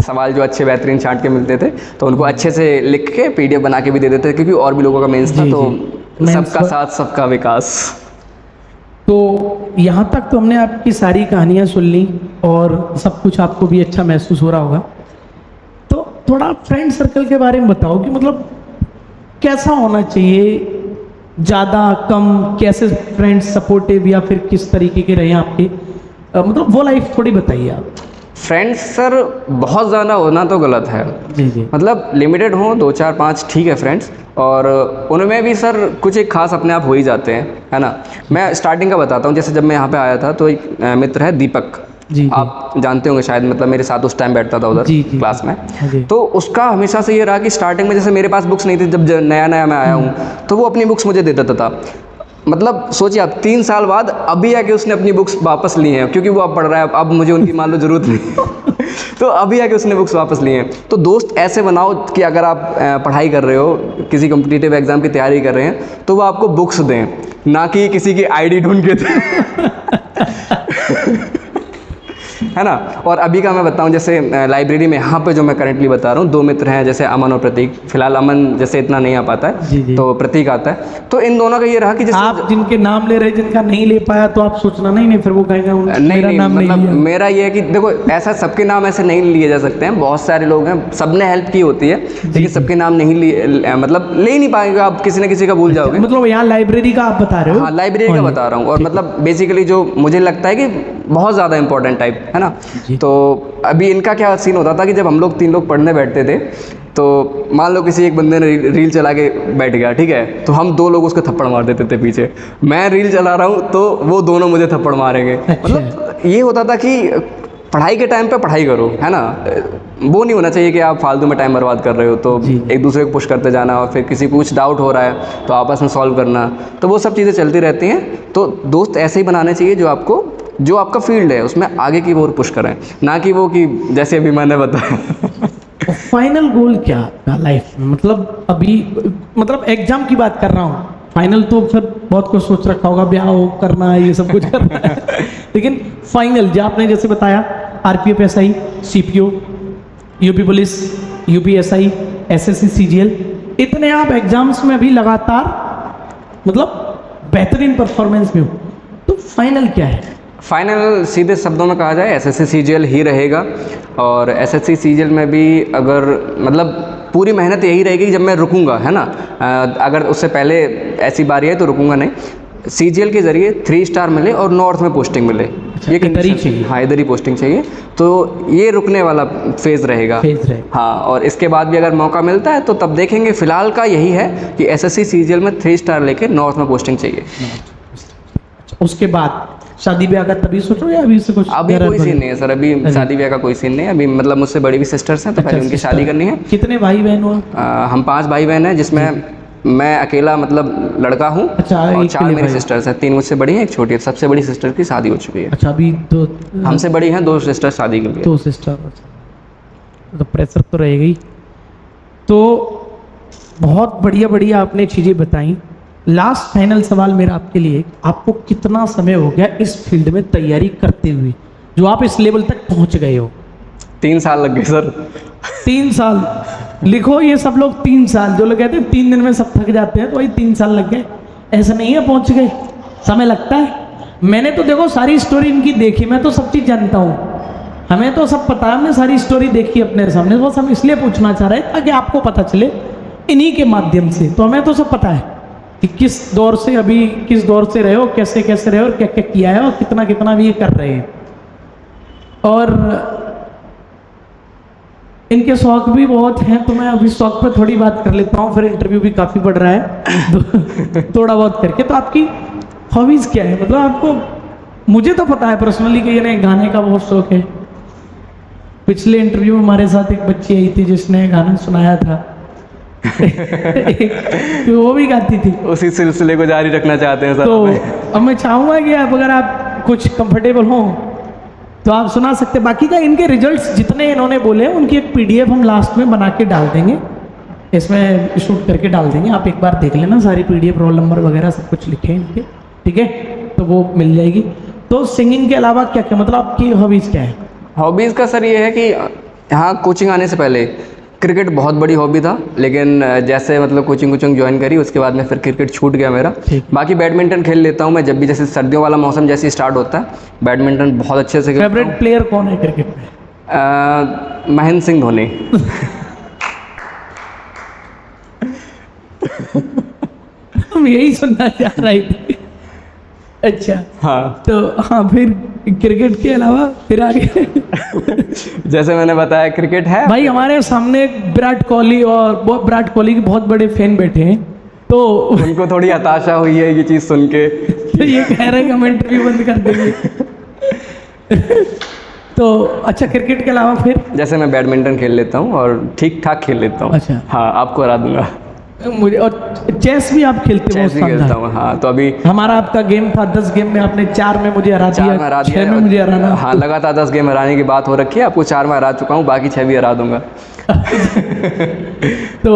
सवाल जो अच्छे बेहतरीन छांट के मिलते थे तो उनको अच्छे से लिख के पीडीएफ बना के भी दे देते थे, क्योंकि और भी लोगों का मेंस था। तो सबका साथ सबका विकास। तो यहाँ तक तो हमने आपकी सारी कहानियाँ सुन ली और सब कुछ आपको भी अच्छा महसूस हो रहा होगा। तो थोड़ा फ्रेंड सर्कल के बारे में बताओ कि मतलब कैसा होना चाहिए, ज़्यादा कम, कैसे फ्रेंड्स सपोर्टिव, या फिर किस तरीके के रहे आपके, मतलब वो लाइफ थोड़ी बताइए आप। फ्रेंड्स सर बहुत ज़्यादा होना तो गलत है। जी। मतलब लिमिटेड हो, 2 4 5 ठीक है फ्रेंड्स, और उनमें भी सर कुछ एक खास अपने आप हो ही जाते हैं, है ना। मैं स्टार्टिंग का बताता हूँ। जैसे जब मैं यहाँ पे आया था तो एक मित्र है दीपक, आप जानते होंगे शायद, मतलब मेरे साथ उस टाइम बैठता था उधर क्लास में। तो उसका हमेशा से ये रहा कि स्टार्टिंग में जैसे मेरे पास बुक्स नहीं थी, जब नया मैं आया हूँ, तो वो अपनी बुक्स मुझे दे देता था। मतलब सोचिए आप 3 साल बाद अभी आके उसने अपनी बुक्स वापस ली हैं, क्योंकि वो अब पढ़ रहा है, अब मुझे उनकी मान लो ज़रूरत नहीं तो अभी आके उसने बुक्स वापस ली हैं। तो दोस्त ऐसे बनाओ कि अगर आप पढ़ाई कर रहे हो, किसी कॉम्पिटिटिव एग्ज़ाम की तैयारी कर रहे हैं, तो वो आपको बुक्स दें, ना कि किसी की आईडी ढूंढ के दें है ना। और अभी का मैं बताऊं, जैसे लाइब्रेरी में यहाँ पे जो मैं करंटली बता रहा हूँ, 2 मित्र हैं, जैसे अमन और प्रतीक। फिलहाल अमन जैसे इतना नहीं आ पाता जी, जी। है, तो प्रतीक आता है। तो इन दोनों का ये रहा कि जैसे आप जिनके नाम ले रहे हैं, जिनका नहीं ले पाया, तो आप सोचना नहीं फिर वो कहेगा मेरा नाम नहीं मतलब लिया। मेरा ये है कि देखो, ऐसा सबके नाम ऐसे नहीं लिए जा सकते हैं। बहुत सारे लोग हैं, सबने हेल्प की होती है, लेकिन सबके नाम नहीं लिए, मतलब ले ही नहीं पाएगा, आप किसी न किसी का भूल जाओगे। मतलब यहाँ लाइब्रेरी का आप बता रहे हो? हाँ, लाइब्रेरी का बता रहा हूँ। और मतलब बेसिकली जो मुझे लगता है कि बहुत ज़्यादा इंपॉर्टेंट टाइप है ना। तो अभी इनका क्या सीन होता था कि जब हम लोग 3 लोग पढ़ने बैठते थे, तो मान लो किसी एक बंदे ने रील चला के बैठ गया, ठीक है, तो हम 2 लोग उसको थप्पड़ मार देते थे पीछे। मैं रील चला रहा हूँ तो वो दोनों मुझे थप्पड़ मारेंगे। मतलब ये होता था कि पढ़ाई के टाइम पे पढ़ाई करो, है ना। वो नहीं होना चाहिए कि आप फालतू में टाइम बर्बाद कर रहे हो, तो एक दूसरे को पुश करते जाना, और फिर किसी को कुछ डाउट हो रहा है तो आपस में सॉल्व करना, तो वो सब चीज़ें चलती रहती हैं। तो दोस्त ऐसे ही बनाने चाहिए जो आपका फील्ड है उसमें आगे की ओर पुश करें, ना कि वो कि जैसे अभी मैंने बताया। फाइनल गोल क्या आपका लाइफ में? मतलब अभी मतलब एग्जाम की बात कर रहा हूँ, फाइनल तो फिर बहुत कुछ सोच रखा होगा, ब्याह हो करना है, ये सब कुछ करना है। लेकिन फाइनल जो आपने जैसे बताया, RPF SI, CPO, UP police, UPSI, SSC, CGL, इतने आप एग्जाम्स में भी लगातार मतलब बेहतरीन परफॉर्मेंस में हो, तो फाइनल क्या है? फाइनल सीधे शब्दों में कहा जाए एसएससी सीजीएल ही रहेगा। और एसएससी सीजीएल में भी अगर मतलब पूरी मेहनत यही रहेगी कि जब मैं रुकूंगा, है ना, अगर उससे पहले ऐसी बारी है तो रुकूंगा नहीं। सीजीएल के ज़रिए 3 स्टार मिले और नॉर्थ में पोस्टिंग मिले, ये इधर ही चाहिए। हाँ, इधर ही पोस्टिंग चाहिए, तो ये रुकने वाला फेज़ रहेगा। हाँ, और इसके बाद भी अगर मौका मिलता है तो तब देखेंगे। फ़िलहाल का यही है कि एसएससी सीजीएल में 3 स्टार लेके नॉर्थ में पोस्टिंग चाहिए। उसके बाद शादी ब्याह का तभी सोचो या अभी से कुछ? अभी कोई सीन नहीं है सर, अभी शादी ब्याह का कोई सीन नहीं है। अभी मतलब मुझसे बड़ी भी सिस्टर्स हैं, तो पहले उनकी शादी करनी है। कितने भाई बहन हो? हम 5 भाई बहन हैं, जिसमें मैं अकेला मतलब लड़का हूँ। अच्छा, और एक 4 मेरी सिस्टर्स हैं, 3 मुझसे बड़ी हैं, 1 छोटी है। सबसे बड़ी सिस्टर की शादी हो चुकी है। अच्छा, अभी 2 हमसे बड़ी हैं 2 सिस्टर शादी के लिए। 2 सिस्टर, तो प्रेशर तो रहेगा ही। तो बहुत बढ़िया बढ़िया आपने चीज़ें बताई। लास्ट फाइनल सवाल मेरा आपके लिए, आपको कितना समय हो गया इस फील्ड में तैयारी करते हुए, जो आप इस लेवल तक पहुंच गए हो? 3 साल लग गए सर। 3 साल? लिखो, ये सब लोग 3 साल, जो लोग कहते हैं 3 दिन में सब थक जाते हैं, तो वही 3 साल लग गए। ऐसा नहीं है पहुंच गए, समय लगता है। मैंने तो देखो सारी स्टोरी इनकी देखी, मैं तो सब चीज़ जानता हूँ, हमें तो सब पता है, हमने सारी स्टोरी देखी अपने सामने। बस हम इसलिए पूछना चाह रहे हैं ताकि आपको पता चले इन्हीं के माध्यम से। तो हमें तो सब पता है कि किस दौर से अभी किस दौर से रहे हो, कैसे कैसे रहे हो, और क्या क्या किया है, और कितना कितना भी ये कर रहे हैं। और इनके शौक भी बहुत हैं, तो मैं अभी शौक पर थोड़ी बात कर लेता हूँ, फिर इंटरव्यू भी काफ़ी बढ़ रहा है तो थोड़ा बहुत करके। तो आपकी हॉबीज़ क्या है? मतलब आपको, मुझे तो पता है पर्सनली कि इन्हें गाने का बहुत शौक है। पिछले इंटरव्यू में हमारे साथ एक बच्ची आई थी जिसने गाना सुनाया था तो वो भी गाती थी। उसी सिलसिले को जारी रखना चाहते हैं सर। तो अब मैं चाहूँगा कि आप, अगर आप कुछ कंफर्टेबल हो तो आप सुना सकते। बाकी का इनके रिजल्ट्स जितने इन्होंने बोले उनकी एक पीडीएफ हम लास्ट में बना के डाल देंगे, इसमें शूट करके डाल देंगे, आप एक बार देख लेना। सारी पीडीएफ, रोल नंबर वगैरह सब कुछ लिखे हैं इनके, ठीक है, तो वो मिल जाएगी। तो सिंगिंग के अलावा क्या क्या, मतलब आपकी हॉबीज़ क्या है? हॉबीज़ का सर ये है कि यहाँ कोचिंग आने से पहले क्रिकेट बहुत बड़ी हॉबी था, लेकिन जैसे मतलब कोचिंग ज्वाइन करी उसके बाद में फिर क्रिकेट छूट गया मेरा। बाकी बैडमिंटन खेल लेता हूँ मैं, जब भी जैसे सर्दियों वाला मौसम जैसे स्टार्ट होता है, बैडमिंटन बहुत अच्छे से खेलता हूँ। फेवरेट प्लेयर कौन है क्रिकेट में? महेंद्र सिंह धोनी। हम यही सुनना चाह रहे थे। अच्छा, हाँ, तो हाँ, फिर क्रिकेट के अलावा फिर आगे जैसे मैंने बताया क्रिकेट है भाई। हमारे सामने विराट कोहली, और वो विराट कोहली के बहुत बड़े फैन बैठे हैं, तो उनको थोड़ी हताशा हुई है ये चीज़ सुन के। तो ये कह रहे हैं कि हम इंटरव्यू बंद कर देंगे। तो अच्छा, क्रिकेट के अलावा फिर? जैसे मैं बैडमिंटन खेल लेता हूँ और ठीक ठाक खेल लेता हूँ। अच्छा, हाँ, आपको हरा दूंगा मुझे। और चेस भी आप खेलते हो? चेस भी खेलता हूँ। हाँ, तो अभी हमारा आपका गेम था 10 गेम में आपने 4 में मुझे हरा दिया, 6 में मुझे हराना। हाँ, लगातार 10 गेम हराने की बात हो रखी है, आपको 4 में हरा चुका हूँ, बाकी 6 भी हरा दूंगा। तो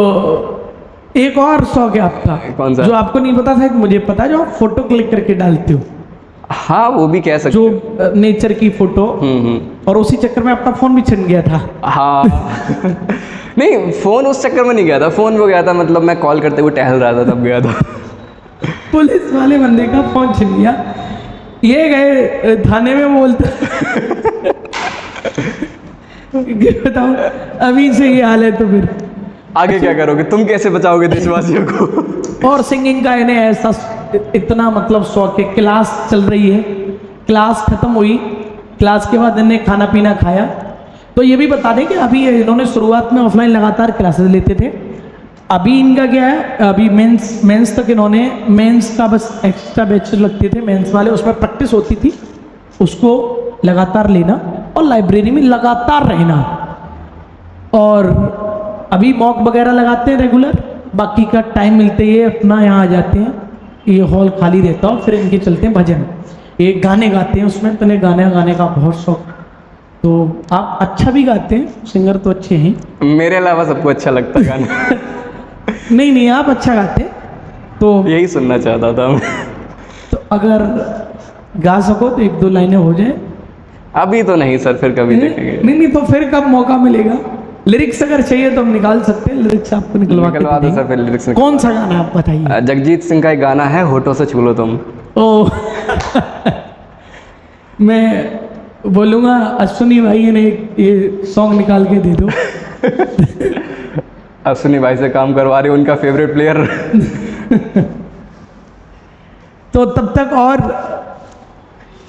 एक और शौक है आपका, कौन सा? जो आपको नहीं पता था, मुझे पता है, जो आप फोटो क्लिक करके डालते हो। हाँ, वो भी कह सकते जो नेचर की फोटो, और उसी चक्कर में अपना फ़ोन भी छिन गया था। हाँ नहीं, फ़ोन उस चक्कर में नहीं गया था, फ़ोन वो गया था मतलब मैं कॉल करते हुए टहल रहा था तब गया था। पुलिस वाले बंदे का फ़ोन छिन गया, ये गए थाने में बोलते कि बताओ अभी से ये हाल है तो फिर आगे क्या करोगे, तुम कैसे बचाओगे देशवासियों को? और सिंगिंग का इन्हें ऐसा इतना मतलब शौक है। क्लास चल रही है, क्लास खत्म हुई, क्लास के बाद इन्हें खाना पीना खाया। तो ये भी बता दें कि अभी इन्होंने शुरुआत में ऑफलाइन लगातार क्लासेस लेते थे, अभी इनका क्या है, अभी मेंस तक इन्होंने मेंस का बस एक्स्ट्रा बैच लगते थे मेंस वाले, उसमें प्रैक्टिस होती थी, उसको लगातार लेना और लाइब्रेरी में लगातार रहना। और अभी मॉक वगैरह लगाते हैं रेगुलर, बाकी का टाइम मिलते ही अपना यहाँ आ जाते हैं, ये हॉल खाली रहता है। फिर इनके चलते हैं भजन, ये गाने गाते हैं उसमें, तो इन्हें गाने गाने का बहुत शौक। तो आप अच्छा भी गाते हैं, सिंगर तो अच्छे हैं। मेरे अलावा सबको अच्छा लगता है गाना। नहीं नहीं, आप अच्छा गाते हैं, तो यही सुनना चाहता था मैं। तो अगर गा सको तो एक दो लाइनें हो जाए। अभी तो नहीं सर, फिर कभी देखेंगे। नहीं नहीं, तो फिर कब मौका मिलेगा? लिरिक्स अगर चाहिए तो हम निकाल सकते हैं, लिरिक्स आपको निकलवा के निकलवा दो देंगे। सर, फिर लिरिक्स कौन सा गाना आप बताइए? जगजीत सिंह का एक गाना है, होठों से छू लो तुम। ओ मैं बोलूँगा अश्विनी भाई ने ये सॉन्ग निकाल के दे दो। अश्विनी भाई से काम करवा रहे हो, उनका फेवरेट प्लेयर। तो तब तक और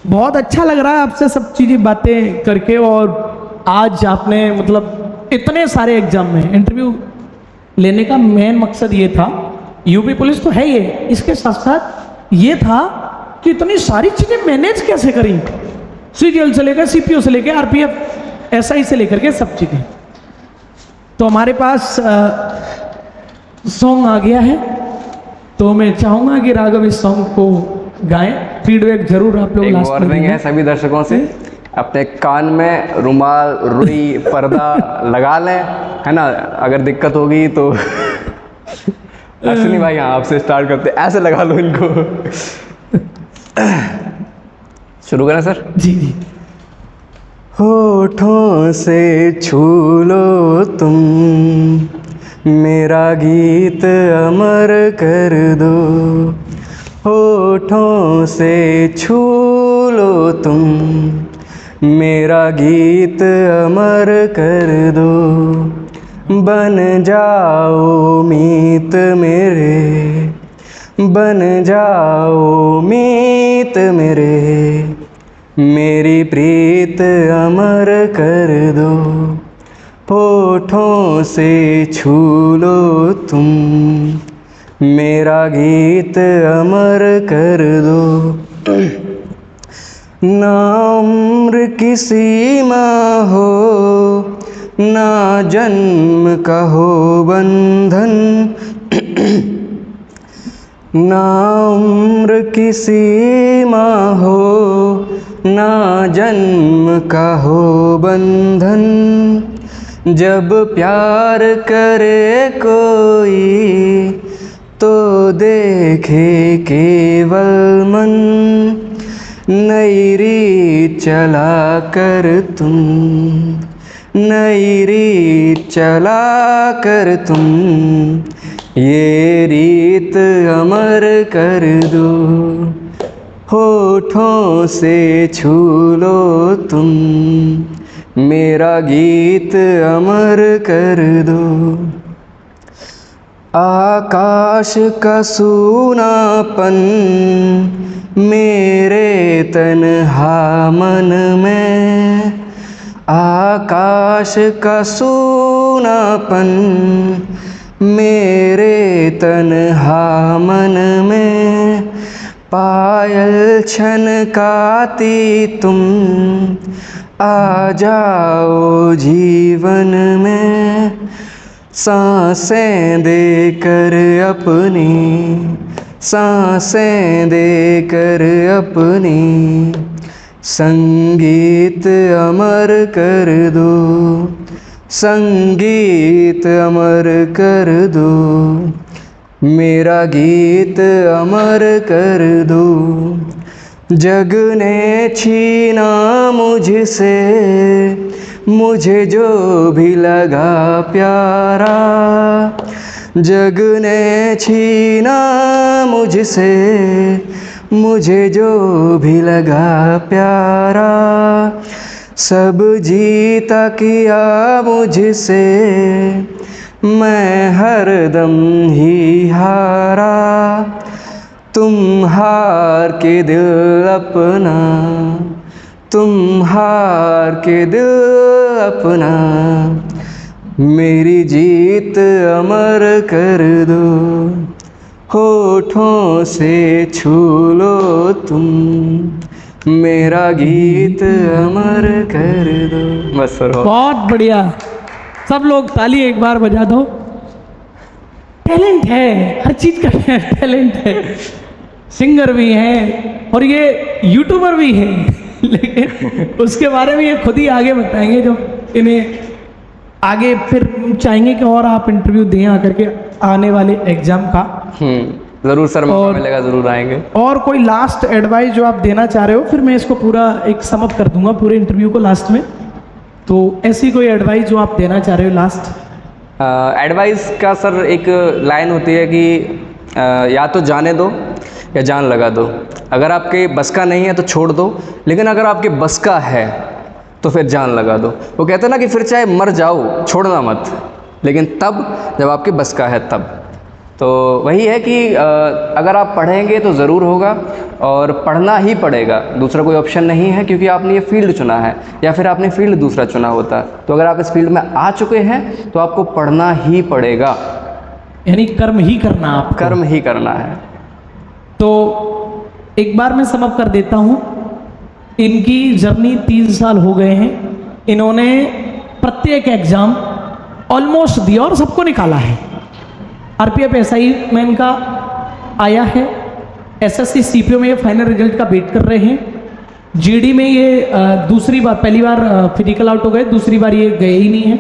बहुत अच्छा लग रहा है आपसे सब चीज़ें बातें करके। और आज आपने मतलब इतने सारे एग्जाम में इंटरव्यू लेने का मेन मकसद ये था, यूपी पुलिस तो है ये, इसके साथ साथ ये था कि इतनी सारी चीज़ें मैनेज कैसे करी, सीजीएल से लेकर सीपीओ से लेकर आरपीएफ एसआई से लेकर के सब चीज़ें। तो हमारे पास सॉन्ग आ गया है, तो मैं चाहूँगा कि राघव इस सॉन्ग को गाएं। फीडबैक जरूर आप लोग एक लास्ट में वार्निंग देंगे। है सभी दर्शकों से, अपने कान में रुमाल, रुई, पर्दा लगा लें, है ना। अगर दिक्कत होगी तो अश्विनी भाई हाँ आपसे स्टार्ट करते, ऐसे लगा लो इनको। शुरू करें सर? जी जी। होठों से छू लो तुम, मेरा गीत अमर कर दो। होठों से छू लो तुम, मेरा गीत अमर कर दो। बन जाओ मीत मेरे, बन जाओ मीत मेरे, मेरी प्रीत अमर कर दो। होठों से छू लो तुम, मेरा गीत अमर कर दो। ना उम्र की सीमा हो, ना जन्म का हो बंधन, ना उम्र की सीमा हो, ना जन्म का हो बंधन। जब प्यार करे कोई तो देखे केवल मन, नई रीत चला कर तुम, नई रीत चला कर तुम, ये रीत अमर कर दो। होठों से छू लो तुम, मेरा गीत अमर कर दो। आकाश का सूनापन मेरे तन्हा मन में, आकाश का सूनापन मेरे तन्हा मन में। पायल छनकाती तुम, आ जाओ जीवन में, सांसें देकर अपनी, सांसें देकर अपनी, संगीत अमर कर दो, संगीत अमर कर दो, मेरा गीत अमर कर दो। जग ने छीना मुझसे मुझे जो भी लगा प्यारा, जग ने छीना मुझसे मुझे जो भी लगा प्यारा, सब जीता किया मुझसे मैं हरदम ही हारा, तुम हार के दिल अपना, तुम हार के दिल अपना, मेरी जीत अमर कर दो, होठों से छू लो तुम, मेरा गीत अमर कर दो। बस सर बहुत बढ़िया, सब लोग ताली एक बार बजा दो। टैलेंट है, हर चीज का टैलेंट है, सिंगर भी हैं और ये यूट्यूबर भी हैं लेकिन उसके बारे में ये खुद ही आगे बताएंगे जब इन्हें आगे फिर चाहेंगे कि और आप इंटरव्यू दें आकर के आने वाले एग्जाम का। ज़रूर सर, मौका मिलेगा ज़रूर आएंगे। और कोई लास्ट एडवाइस जो आप देना चाह रहे हो, फिर मैं इसको पूरा एक समअप कर दूंगा पूरे इंटरव्यू को लास्ट में, तो ऐसी कोई एडवाइस जो आप देना चाह रहे हो लास्ट? एडवाइस का सर एक लाइन होती है कि या तो जाने दो या जान लगा दो। अगर आपके बस का नहीं है तो छोड़ दो, लेकिन अगर आपके बस का है तो फिर जान लगा दो। वो कहते हैं ना कि फिर चाहे मर जाओ छोड़ना मत, लेकिन तब जब आपके बस का है तब। तो वही है कि अगर आप पढ़ेंगे तो ज़रूर होगा और पढ़ना ही पड़ेगा, दूसरा कोई ऑप्शन नहीं है, क्योंकि आपने ये फील्ड चुना है या फिर आपने फील्ड दूसरा चुना होता। तो अगर आप इस फील्ड में आ चुके हैं तो आपको पढ़ना ही पड़ेगा, यानी कर्म ही करना, आप कर्म ही करना है। तो एक बार मैं समअप कर देता हूँ, इनकी जर्नी 3 साल हो गए हैं, इन्होंने प्रत्येक एग्जाम ऑलमोस्ट दिया और सबको निकाला है। आरपीएफ एसआई में इनका आया है, एसएससी सीपीओ में ये फाइनल रिजल्ट का वेट कर रहे हैं, जीडी में ये दूसरी बार, पहली बार फिजिकल आउट हो गए, दूसरी बार ये गए ही नहीं है,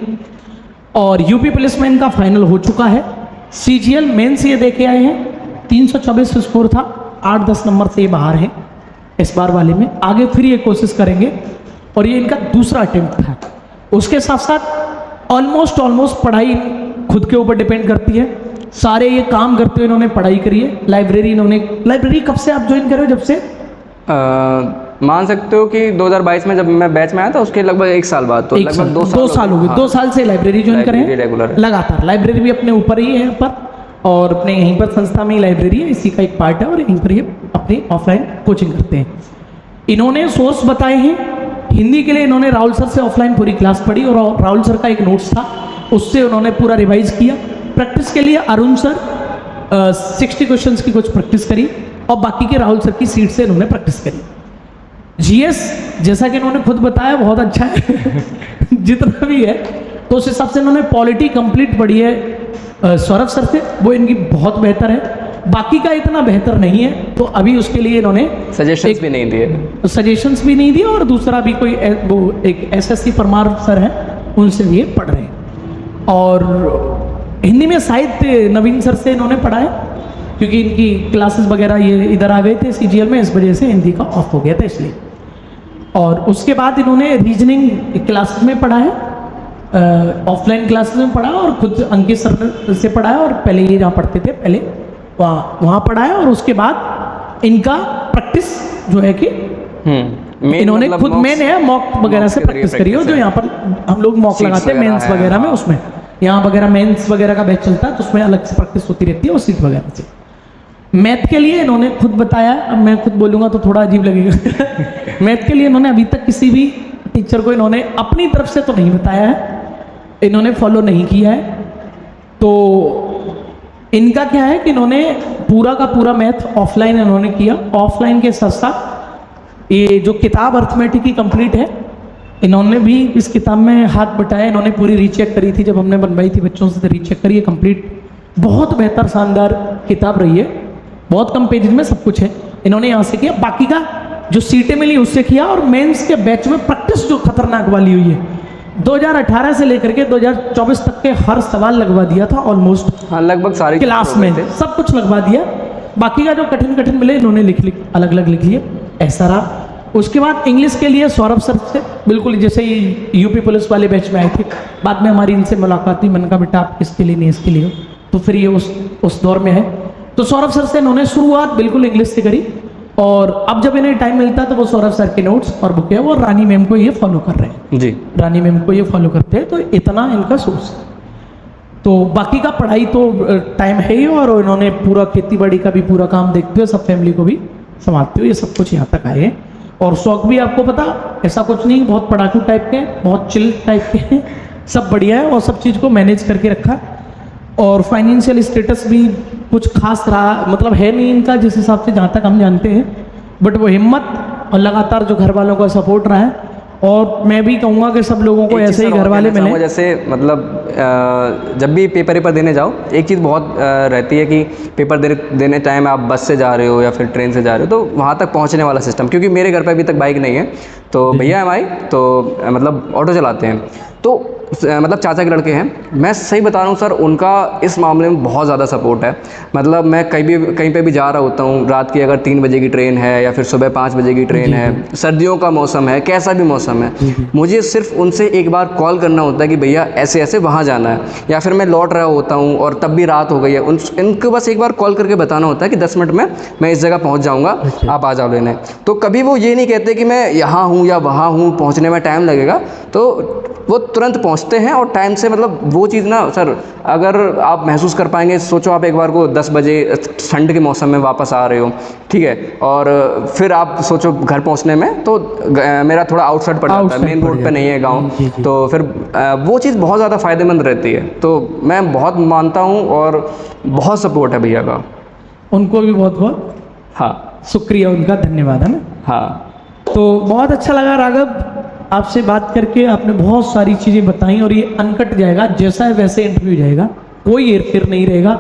और यूपी पुलिस में इनका फाइनल हो चुका है। सीजीएल मेंस ये देके आए हैं, 324 स्कोर था, 8-10 नंबर से ये बाहर है इस बार वाले में। आगे फिर ये कोशिश करेंगे और ये इनका दूसरा अटेम्प्ट था। उसके साथ साथ ऑलमोस्ट पढ़ाई खुद के ऊपर डिपेंड करती है, सारे ये काम करते हुए इन्होंने पढ़ाई करी है। लाइब्रेरी कब से आप ज्वाइन कर रहे हो? जब से मान सकते हो कि 2022 में जब मैं बैच में आया था उसके लगभग 1 साल बाद, तो लगभग 2 साल हो गए। 2 साल से लाइब्रेरी ज्वाइन करें रेगुलर लगातार। लाइब्रेरी भी अपने ऊपर ही है यहाँ पर, और अपने यहीं पर संस्था में ही लाइब्रेरी है, इसी का एक पार्ट है, और यहीं पर ये अपनी ऑफलाइन कोचिंग करते हैं। इन्होंने सोर्स बताए हैं, हिंदी के लिए इन्होंने राहुल सर से ऑफलाइन पूरी क्लास पढ़ी और राहुल सर का एक नोट्स था उससे उन्होंने पूरा रिवाइज किया। प्रैक्टिस के लिए अरुण सर 60 क्वेश्चंस की कुछ प्रैक्टिस करी और बाकी के राहुल सर की सीट से इन्होंने प्रैक्टिस करी। जीएस जैसा कि इन्होंने खुद बताया बहुत अच्छा है जितना भी है, तो उस हिसाब से इन्होंने पॉलिटी कंप्लीट पढ़ी है सौरभ सर से, वो इनकी बहुत बेहतर है। बाकी का इतना बेहतर नहीं है, तो अभी उसके लिए इन्होंने सजेशंस भी नहीं दिए, और दूसरा भी कोई वो एक एसएससी परमार सर है, उनसे भी ये पढ़ रहे हैं। और हिंदी में साहित्य नवीन सर से इन्होंने पढ़ा है, क्योंकि इनकी क्लासेस वगैरह ये इधर आ गए थे सीजीएल में, इस वजह से हिंदी का ऑफ हो गया था इसलिए। और उसके बाद इन्होंने रीजनिंग क्लासेस में पढ़ा है, ऑफलाइन क्लासेस में पढ़ा, और खुद अंकित सर से पढ़ा है, और पहले ये जहाँ पढ़ते थे पहले वहाँ पढ़ा है। और उसके बाद इनका प्रैक्टिस जो है कि इन्होंने मतलब खुद मेन है मॉक वगैरह से प्रैक्टिस करी हो, जो यहाँ पर हम लोग मॉक लगाते हैं मेंस वगैरह में, उसमें यहाँ वगैरह मेंस वगैरह का बैच चलता है, तो उसमें अलग से प्रैक्टिस होती रहती है, और सीट वगैरह से। मैथ के लिए इन्होंने खुद बताया, अब मैं खुद बोलूँगा तो थोड़ा अजीब लगेगा मैथ के लिए इन्होंने अभी तक किसी भी टीचर को इन्होंने अपनी तरफ से तो नहीं बताया है, इन्होंने फॉलो नहीं किया है। तो इनका क्या है कि इन्होंने पूरा का पूरा मैथ ऑफलाइन इन्होंने किया। ऑफलाइन के साथ साथ ये जो किताब अर्थमेटिक की कंप्लीट है, इन्होंने भी इस किताब में हाथ बटाया, इन्होंने पूरी रीचेक करी थी, जब हमने बनवाई थी बच्चों से, तो रीचेक करी है कंप्लीट। बहुत बेहतर शानदार किताब रही है, बहुत कम पेजेस में सब कुछ है, इन्होंने यहाँ से किया। बाकी का जो सीटें मिली उससे किया, और मेंस के बैच में प्रैक्टिस जो खतरनाक वाली हुई है, 2018 से लेकर के 2024 तक के हर सवाल लगवा दिया था ऑलमोस्ट। हाँ, लगभग सारी क्लास में सब कुछ लगवा दिया। बाकी का जो कठिन मिले इन्होंने अलग अलग लिख लिए। ऐसा रहा। उसके बाद इंग्लिश के लिए सौरभ सर से बिल्कुल जैसे ही यूपी पुलिस वाले बैच में आए थे, बाद में हमारी इनसे मुलाकात हुई। मैंने कहा बेटा आप किसके लिए नहीं इसके लिए हो, तो फिर ये उस दौर में है। तो सौरभ सर से इन्होंने शुरुआत बिल्कुल इंग्लिश से करी, और अब जब इन्हें टाइम मिलता है तो वो सौरभ सर के नोट्स और बुक है वो रानी मैम को ये फॉलो कर रहे हैं। जी। रानी मैम को ये फॉलो करते हैं, तो इतना इनका सोर्स है। तो बाकी का पढ़ाई तो टाइम है ही, और इन्होंने पूरा खेती बाड़ी का भी पूरा काम देखते हुए सब फैमिली को भी संभालते हुए ये सब कुछ यहाँ तक आए हैं। और शौक भी आपको पता ऐसा कुछ नहीं, बहुत पढ़ाकू टाइप के हैं, बहुत चिल टाइप के हैं, सब बढ़िया है और सब चीज़ को मैनेज करके रखा। और फाइनेंशियल स्टेटस भी कुछ खास रहा मतलब है नहीं इनका जिस हिसाब से जहाँ तक हम जानते हैं, बट वो हिम्मत और लगातार जो घर वालों का सपोर्ट रहा है। और मैं भी कहूँगा कि सब लोगों को ऐसे ही घर वाले मिले। जैसे मतलब जब भी पेपर देने जाओ, एक चीज़ बहुत रहती है कि पेपर देने टाइम आप बस से जा रहे हो या फिर ट्रेन से जा रहे हो, तो वहाँ तक पहुँचने वाला सिस्टम, क्योंकि मेरे घर पे अभी तक बाइक नहीं है, तो भैया हमारी तो मतलब ऑटो चलाते हैं, तो मतलब चाचा के लड़के हैं। मैं सही बता रहा हूँ सर, उनका इस मामले में बहुत ज़्यादा सपोर्ट है। मतलब मैं कहीं पे भी जा रहा होता हूँ, रात की अगर 3 बजे की ट्रेन है या फिर सुबह 5 बजे की ट्रेन है, सर्दियों का मौसम है, कैसा भी मौसम है, मुझे सिर्फ उनसे एक बार कॉल करना होता है कि भैया ऐसे ऐसे वहाँ जाना है, या फिर मैं लौट रहा होता हूँ और तब भी रात हो गई है, इनको बस एक बार कॉल करके बताना होता है कि 10 मिनट में मैं इस जगह पहुँच जाऊँगा, आप आ जाओ लेने। तो कभी वो ये नहीं कहते कि मैं यहाँ हूँ या वहाँ हूँ, पहुँचने में टाइम लगेगा, तो वो तुरंत पहुंचते हैं और टाइम से। मतलब वो चीज़ ना सर, अगर आप महसूस कर पाएंगे, सोचो आप एक बार को 10 बजे ठंड के मौसम में वापस आ रहे हो, ठीक है, और फिर आप सोचो घर पहुंचने में, तो मेरा थोड़ा आउटसाइड पड़ जाता है, मेन रोड पे नहीं है गांव, तो फिर वो चीज़ बहुत ज़्यादा फ़ायदेमंद रहती है। तो मैं बहुत मानता हूँ और बहुत सपोर्ट है भैया का। उनको भी बहुत बहुत हाँ शुक्रिया, उनका धन्यवाद है ना। हाँ, तो बहुत अच्छा लगा राघव आपसे बात करके, आपने बहुत सारी चीज़ें बताई, और ये अनकट जाएगा, जैसा है वैसे इंटरव्यू जाएगा, कोई हेर फेर नहीं रहेगा,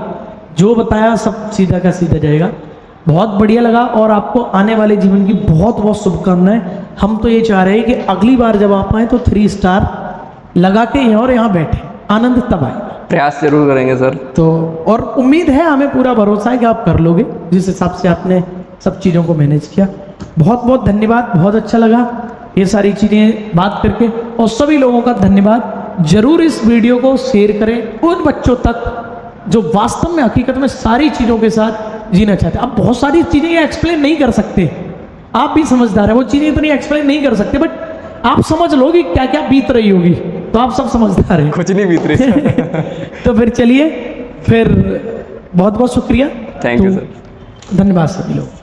जो बताया सब सीधा का सीधा जाएगा। बहुत बढ़िया लगा, और आपको आने वाले जीवन की बहुत बहुत शुभकामनाएं। हम तो ये चाह रहे हैं कि अगली बार जब आप आए तो 3 स्टार लगा के यहाँ बैठे, आनंद तब आएगा। प्रयास जरूर करेंगे सर। तो और उम्मीद है, हमें पूरा भरोसा है कि आप कर लोगे, जिस हिसाब से आपने सब चीज़ों को मैनेज किया। बहुत बहुत धन्यवाद, बहुत अच्छा लगा ये सारी चीज़ें बात करके, और सभी लोगों का धन्यवाद। जरूर इस वीडियो को शेयर करें उन बच्चों तक जो वास्तव में हकीकत में सारी चीज़ों के साथ जीना चाहते हैं। अब बहुत सारी चीज़ें ये एक्सप्लेन नहीं कर सकते, आप भी समझदार हैं, वो चीज़ें इतनी एक्सप्लेन नहीं कर सकते, बट आप समझ लो कि क्या क्या बीत रही होगी, तो आप सब समझदार हैं। कुछ नहीं बीत रही। तो फिर चलिए, फिर बहुत बहुत शुक्रिया, थैंक यू सर, धन्यवाद सभी लोग।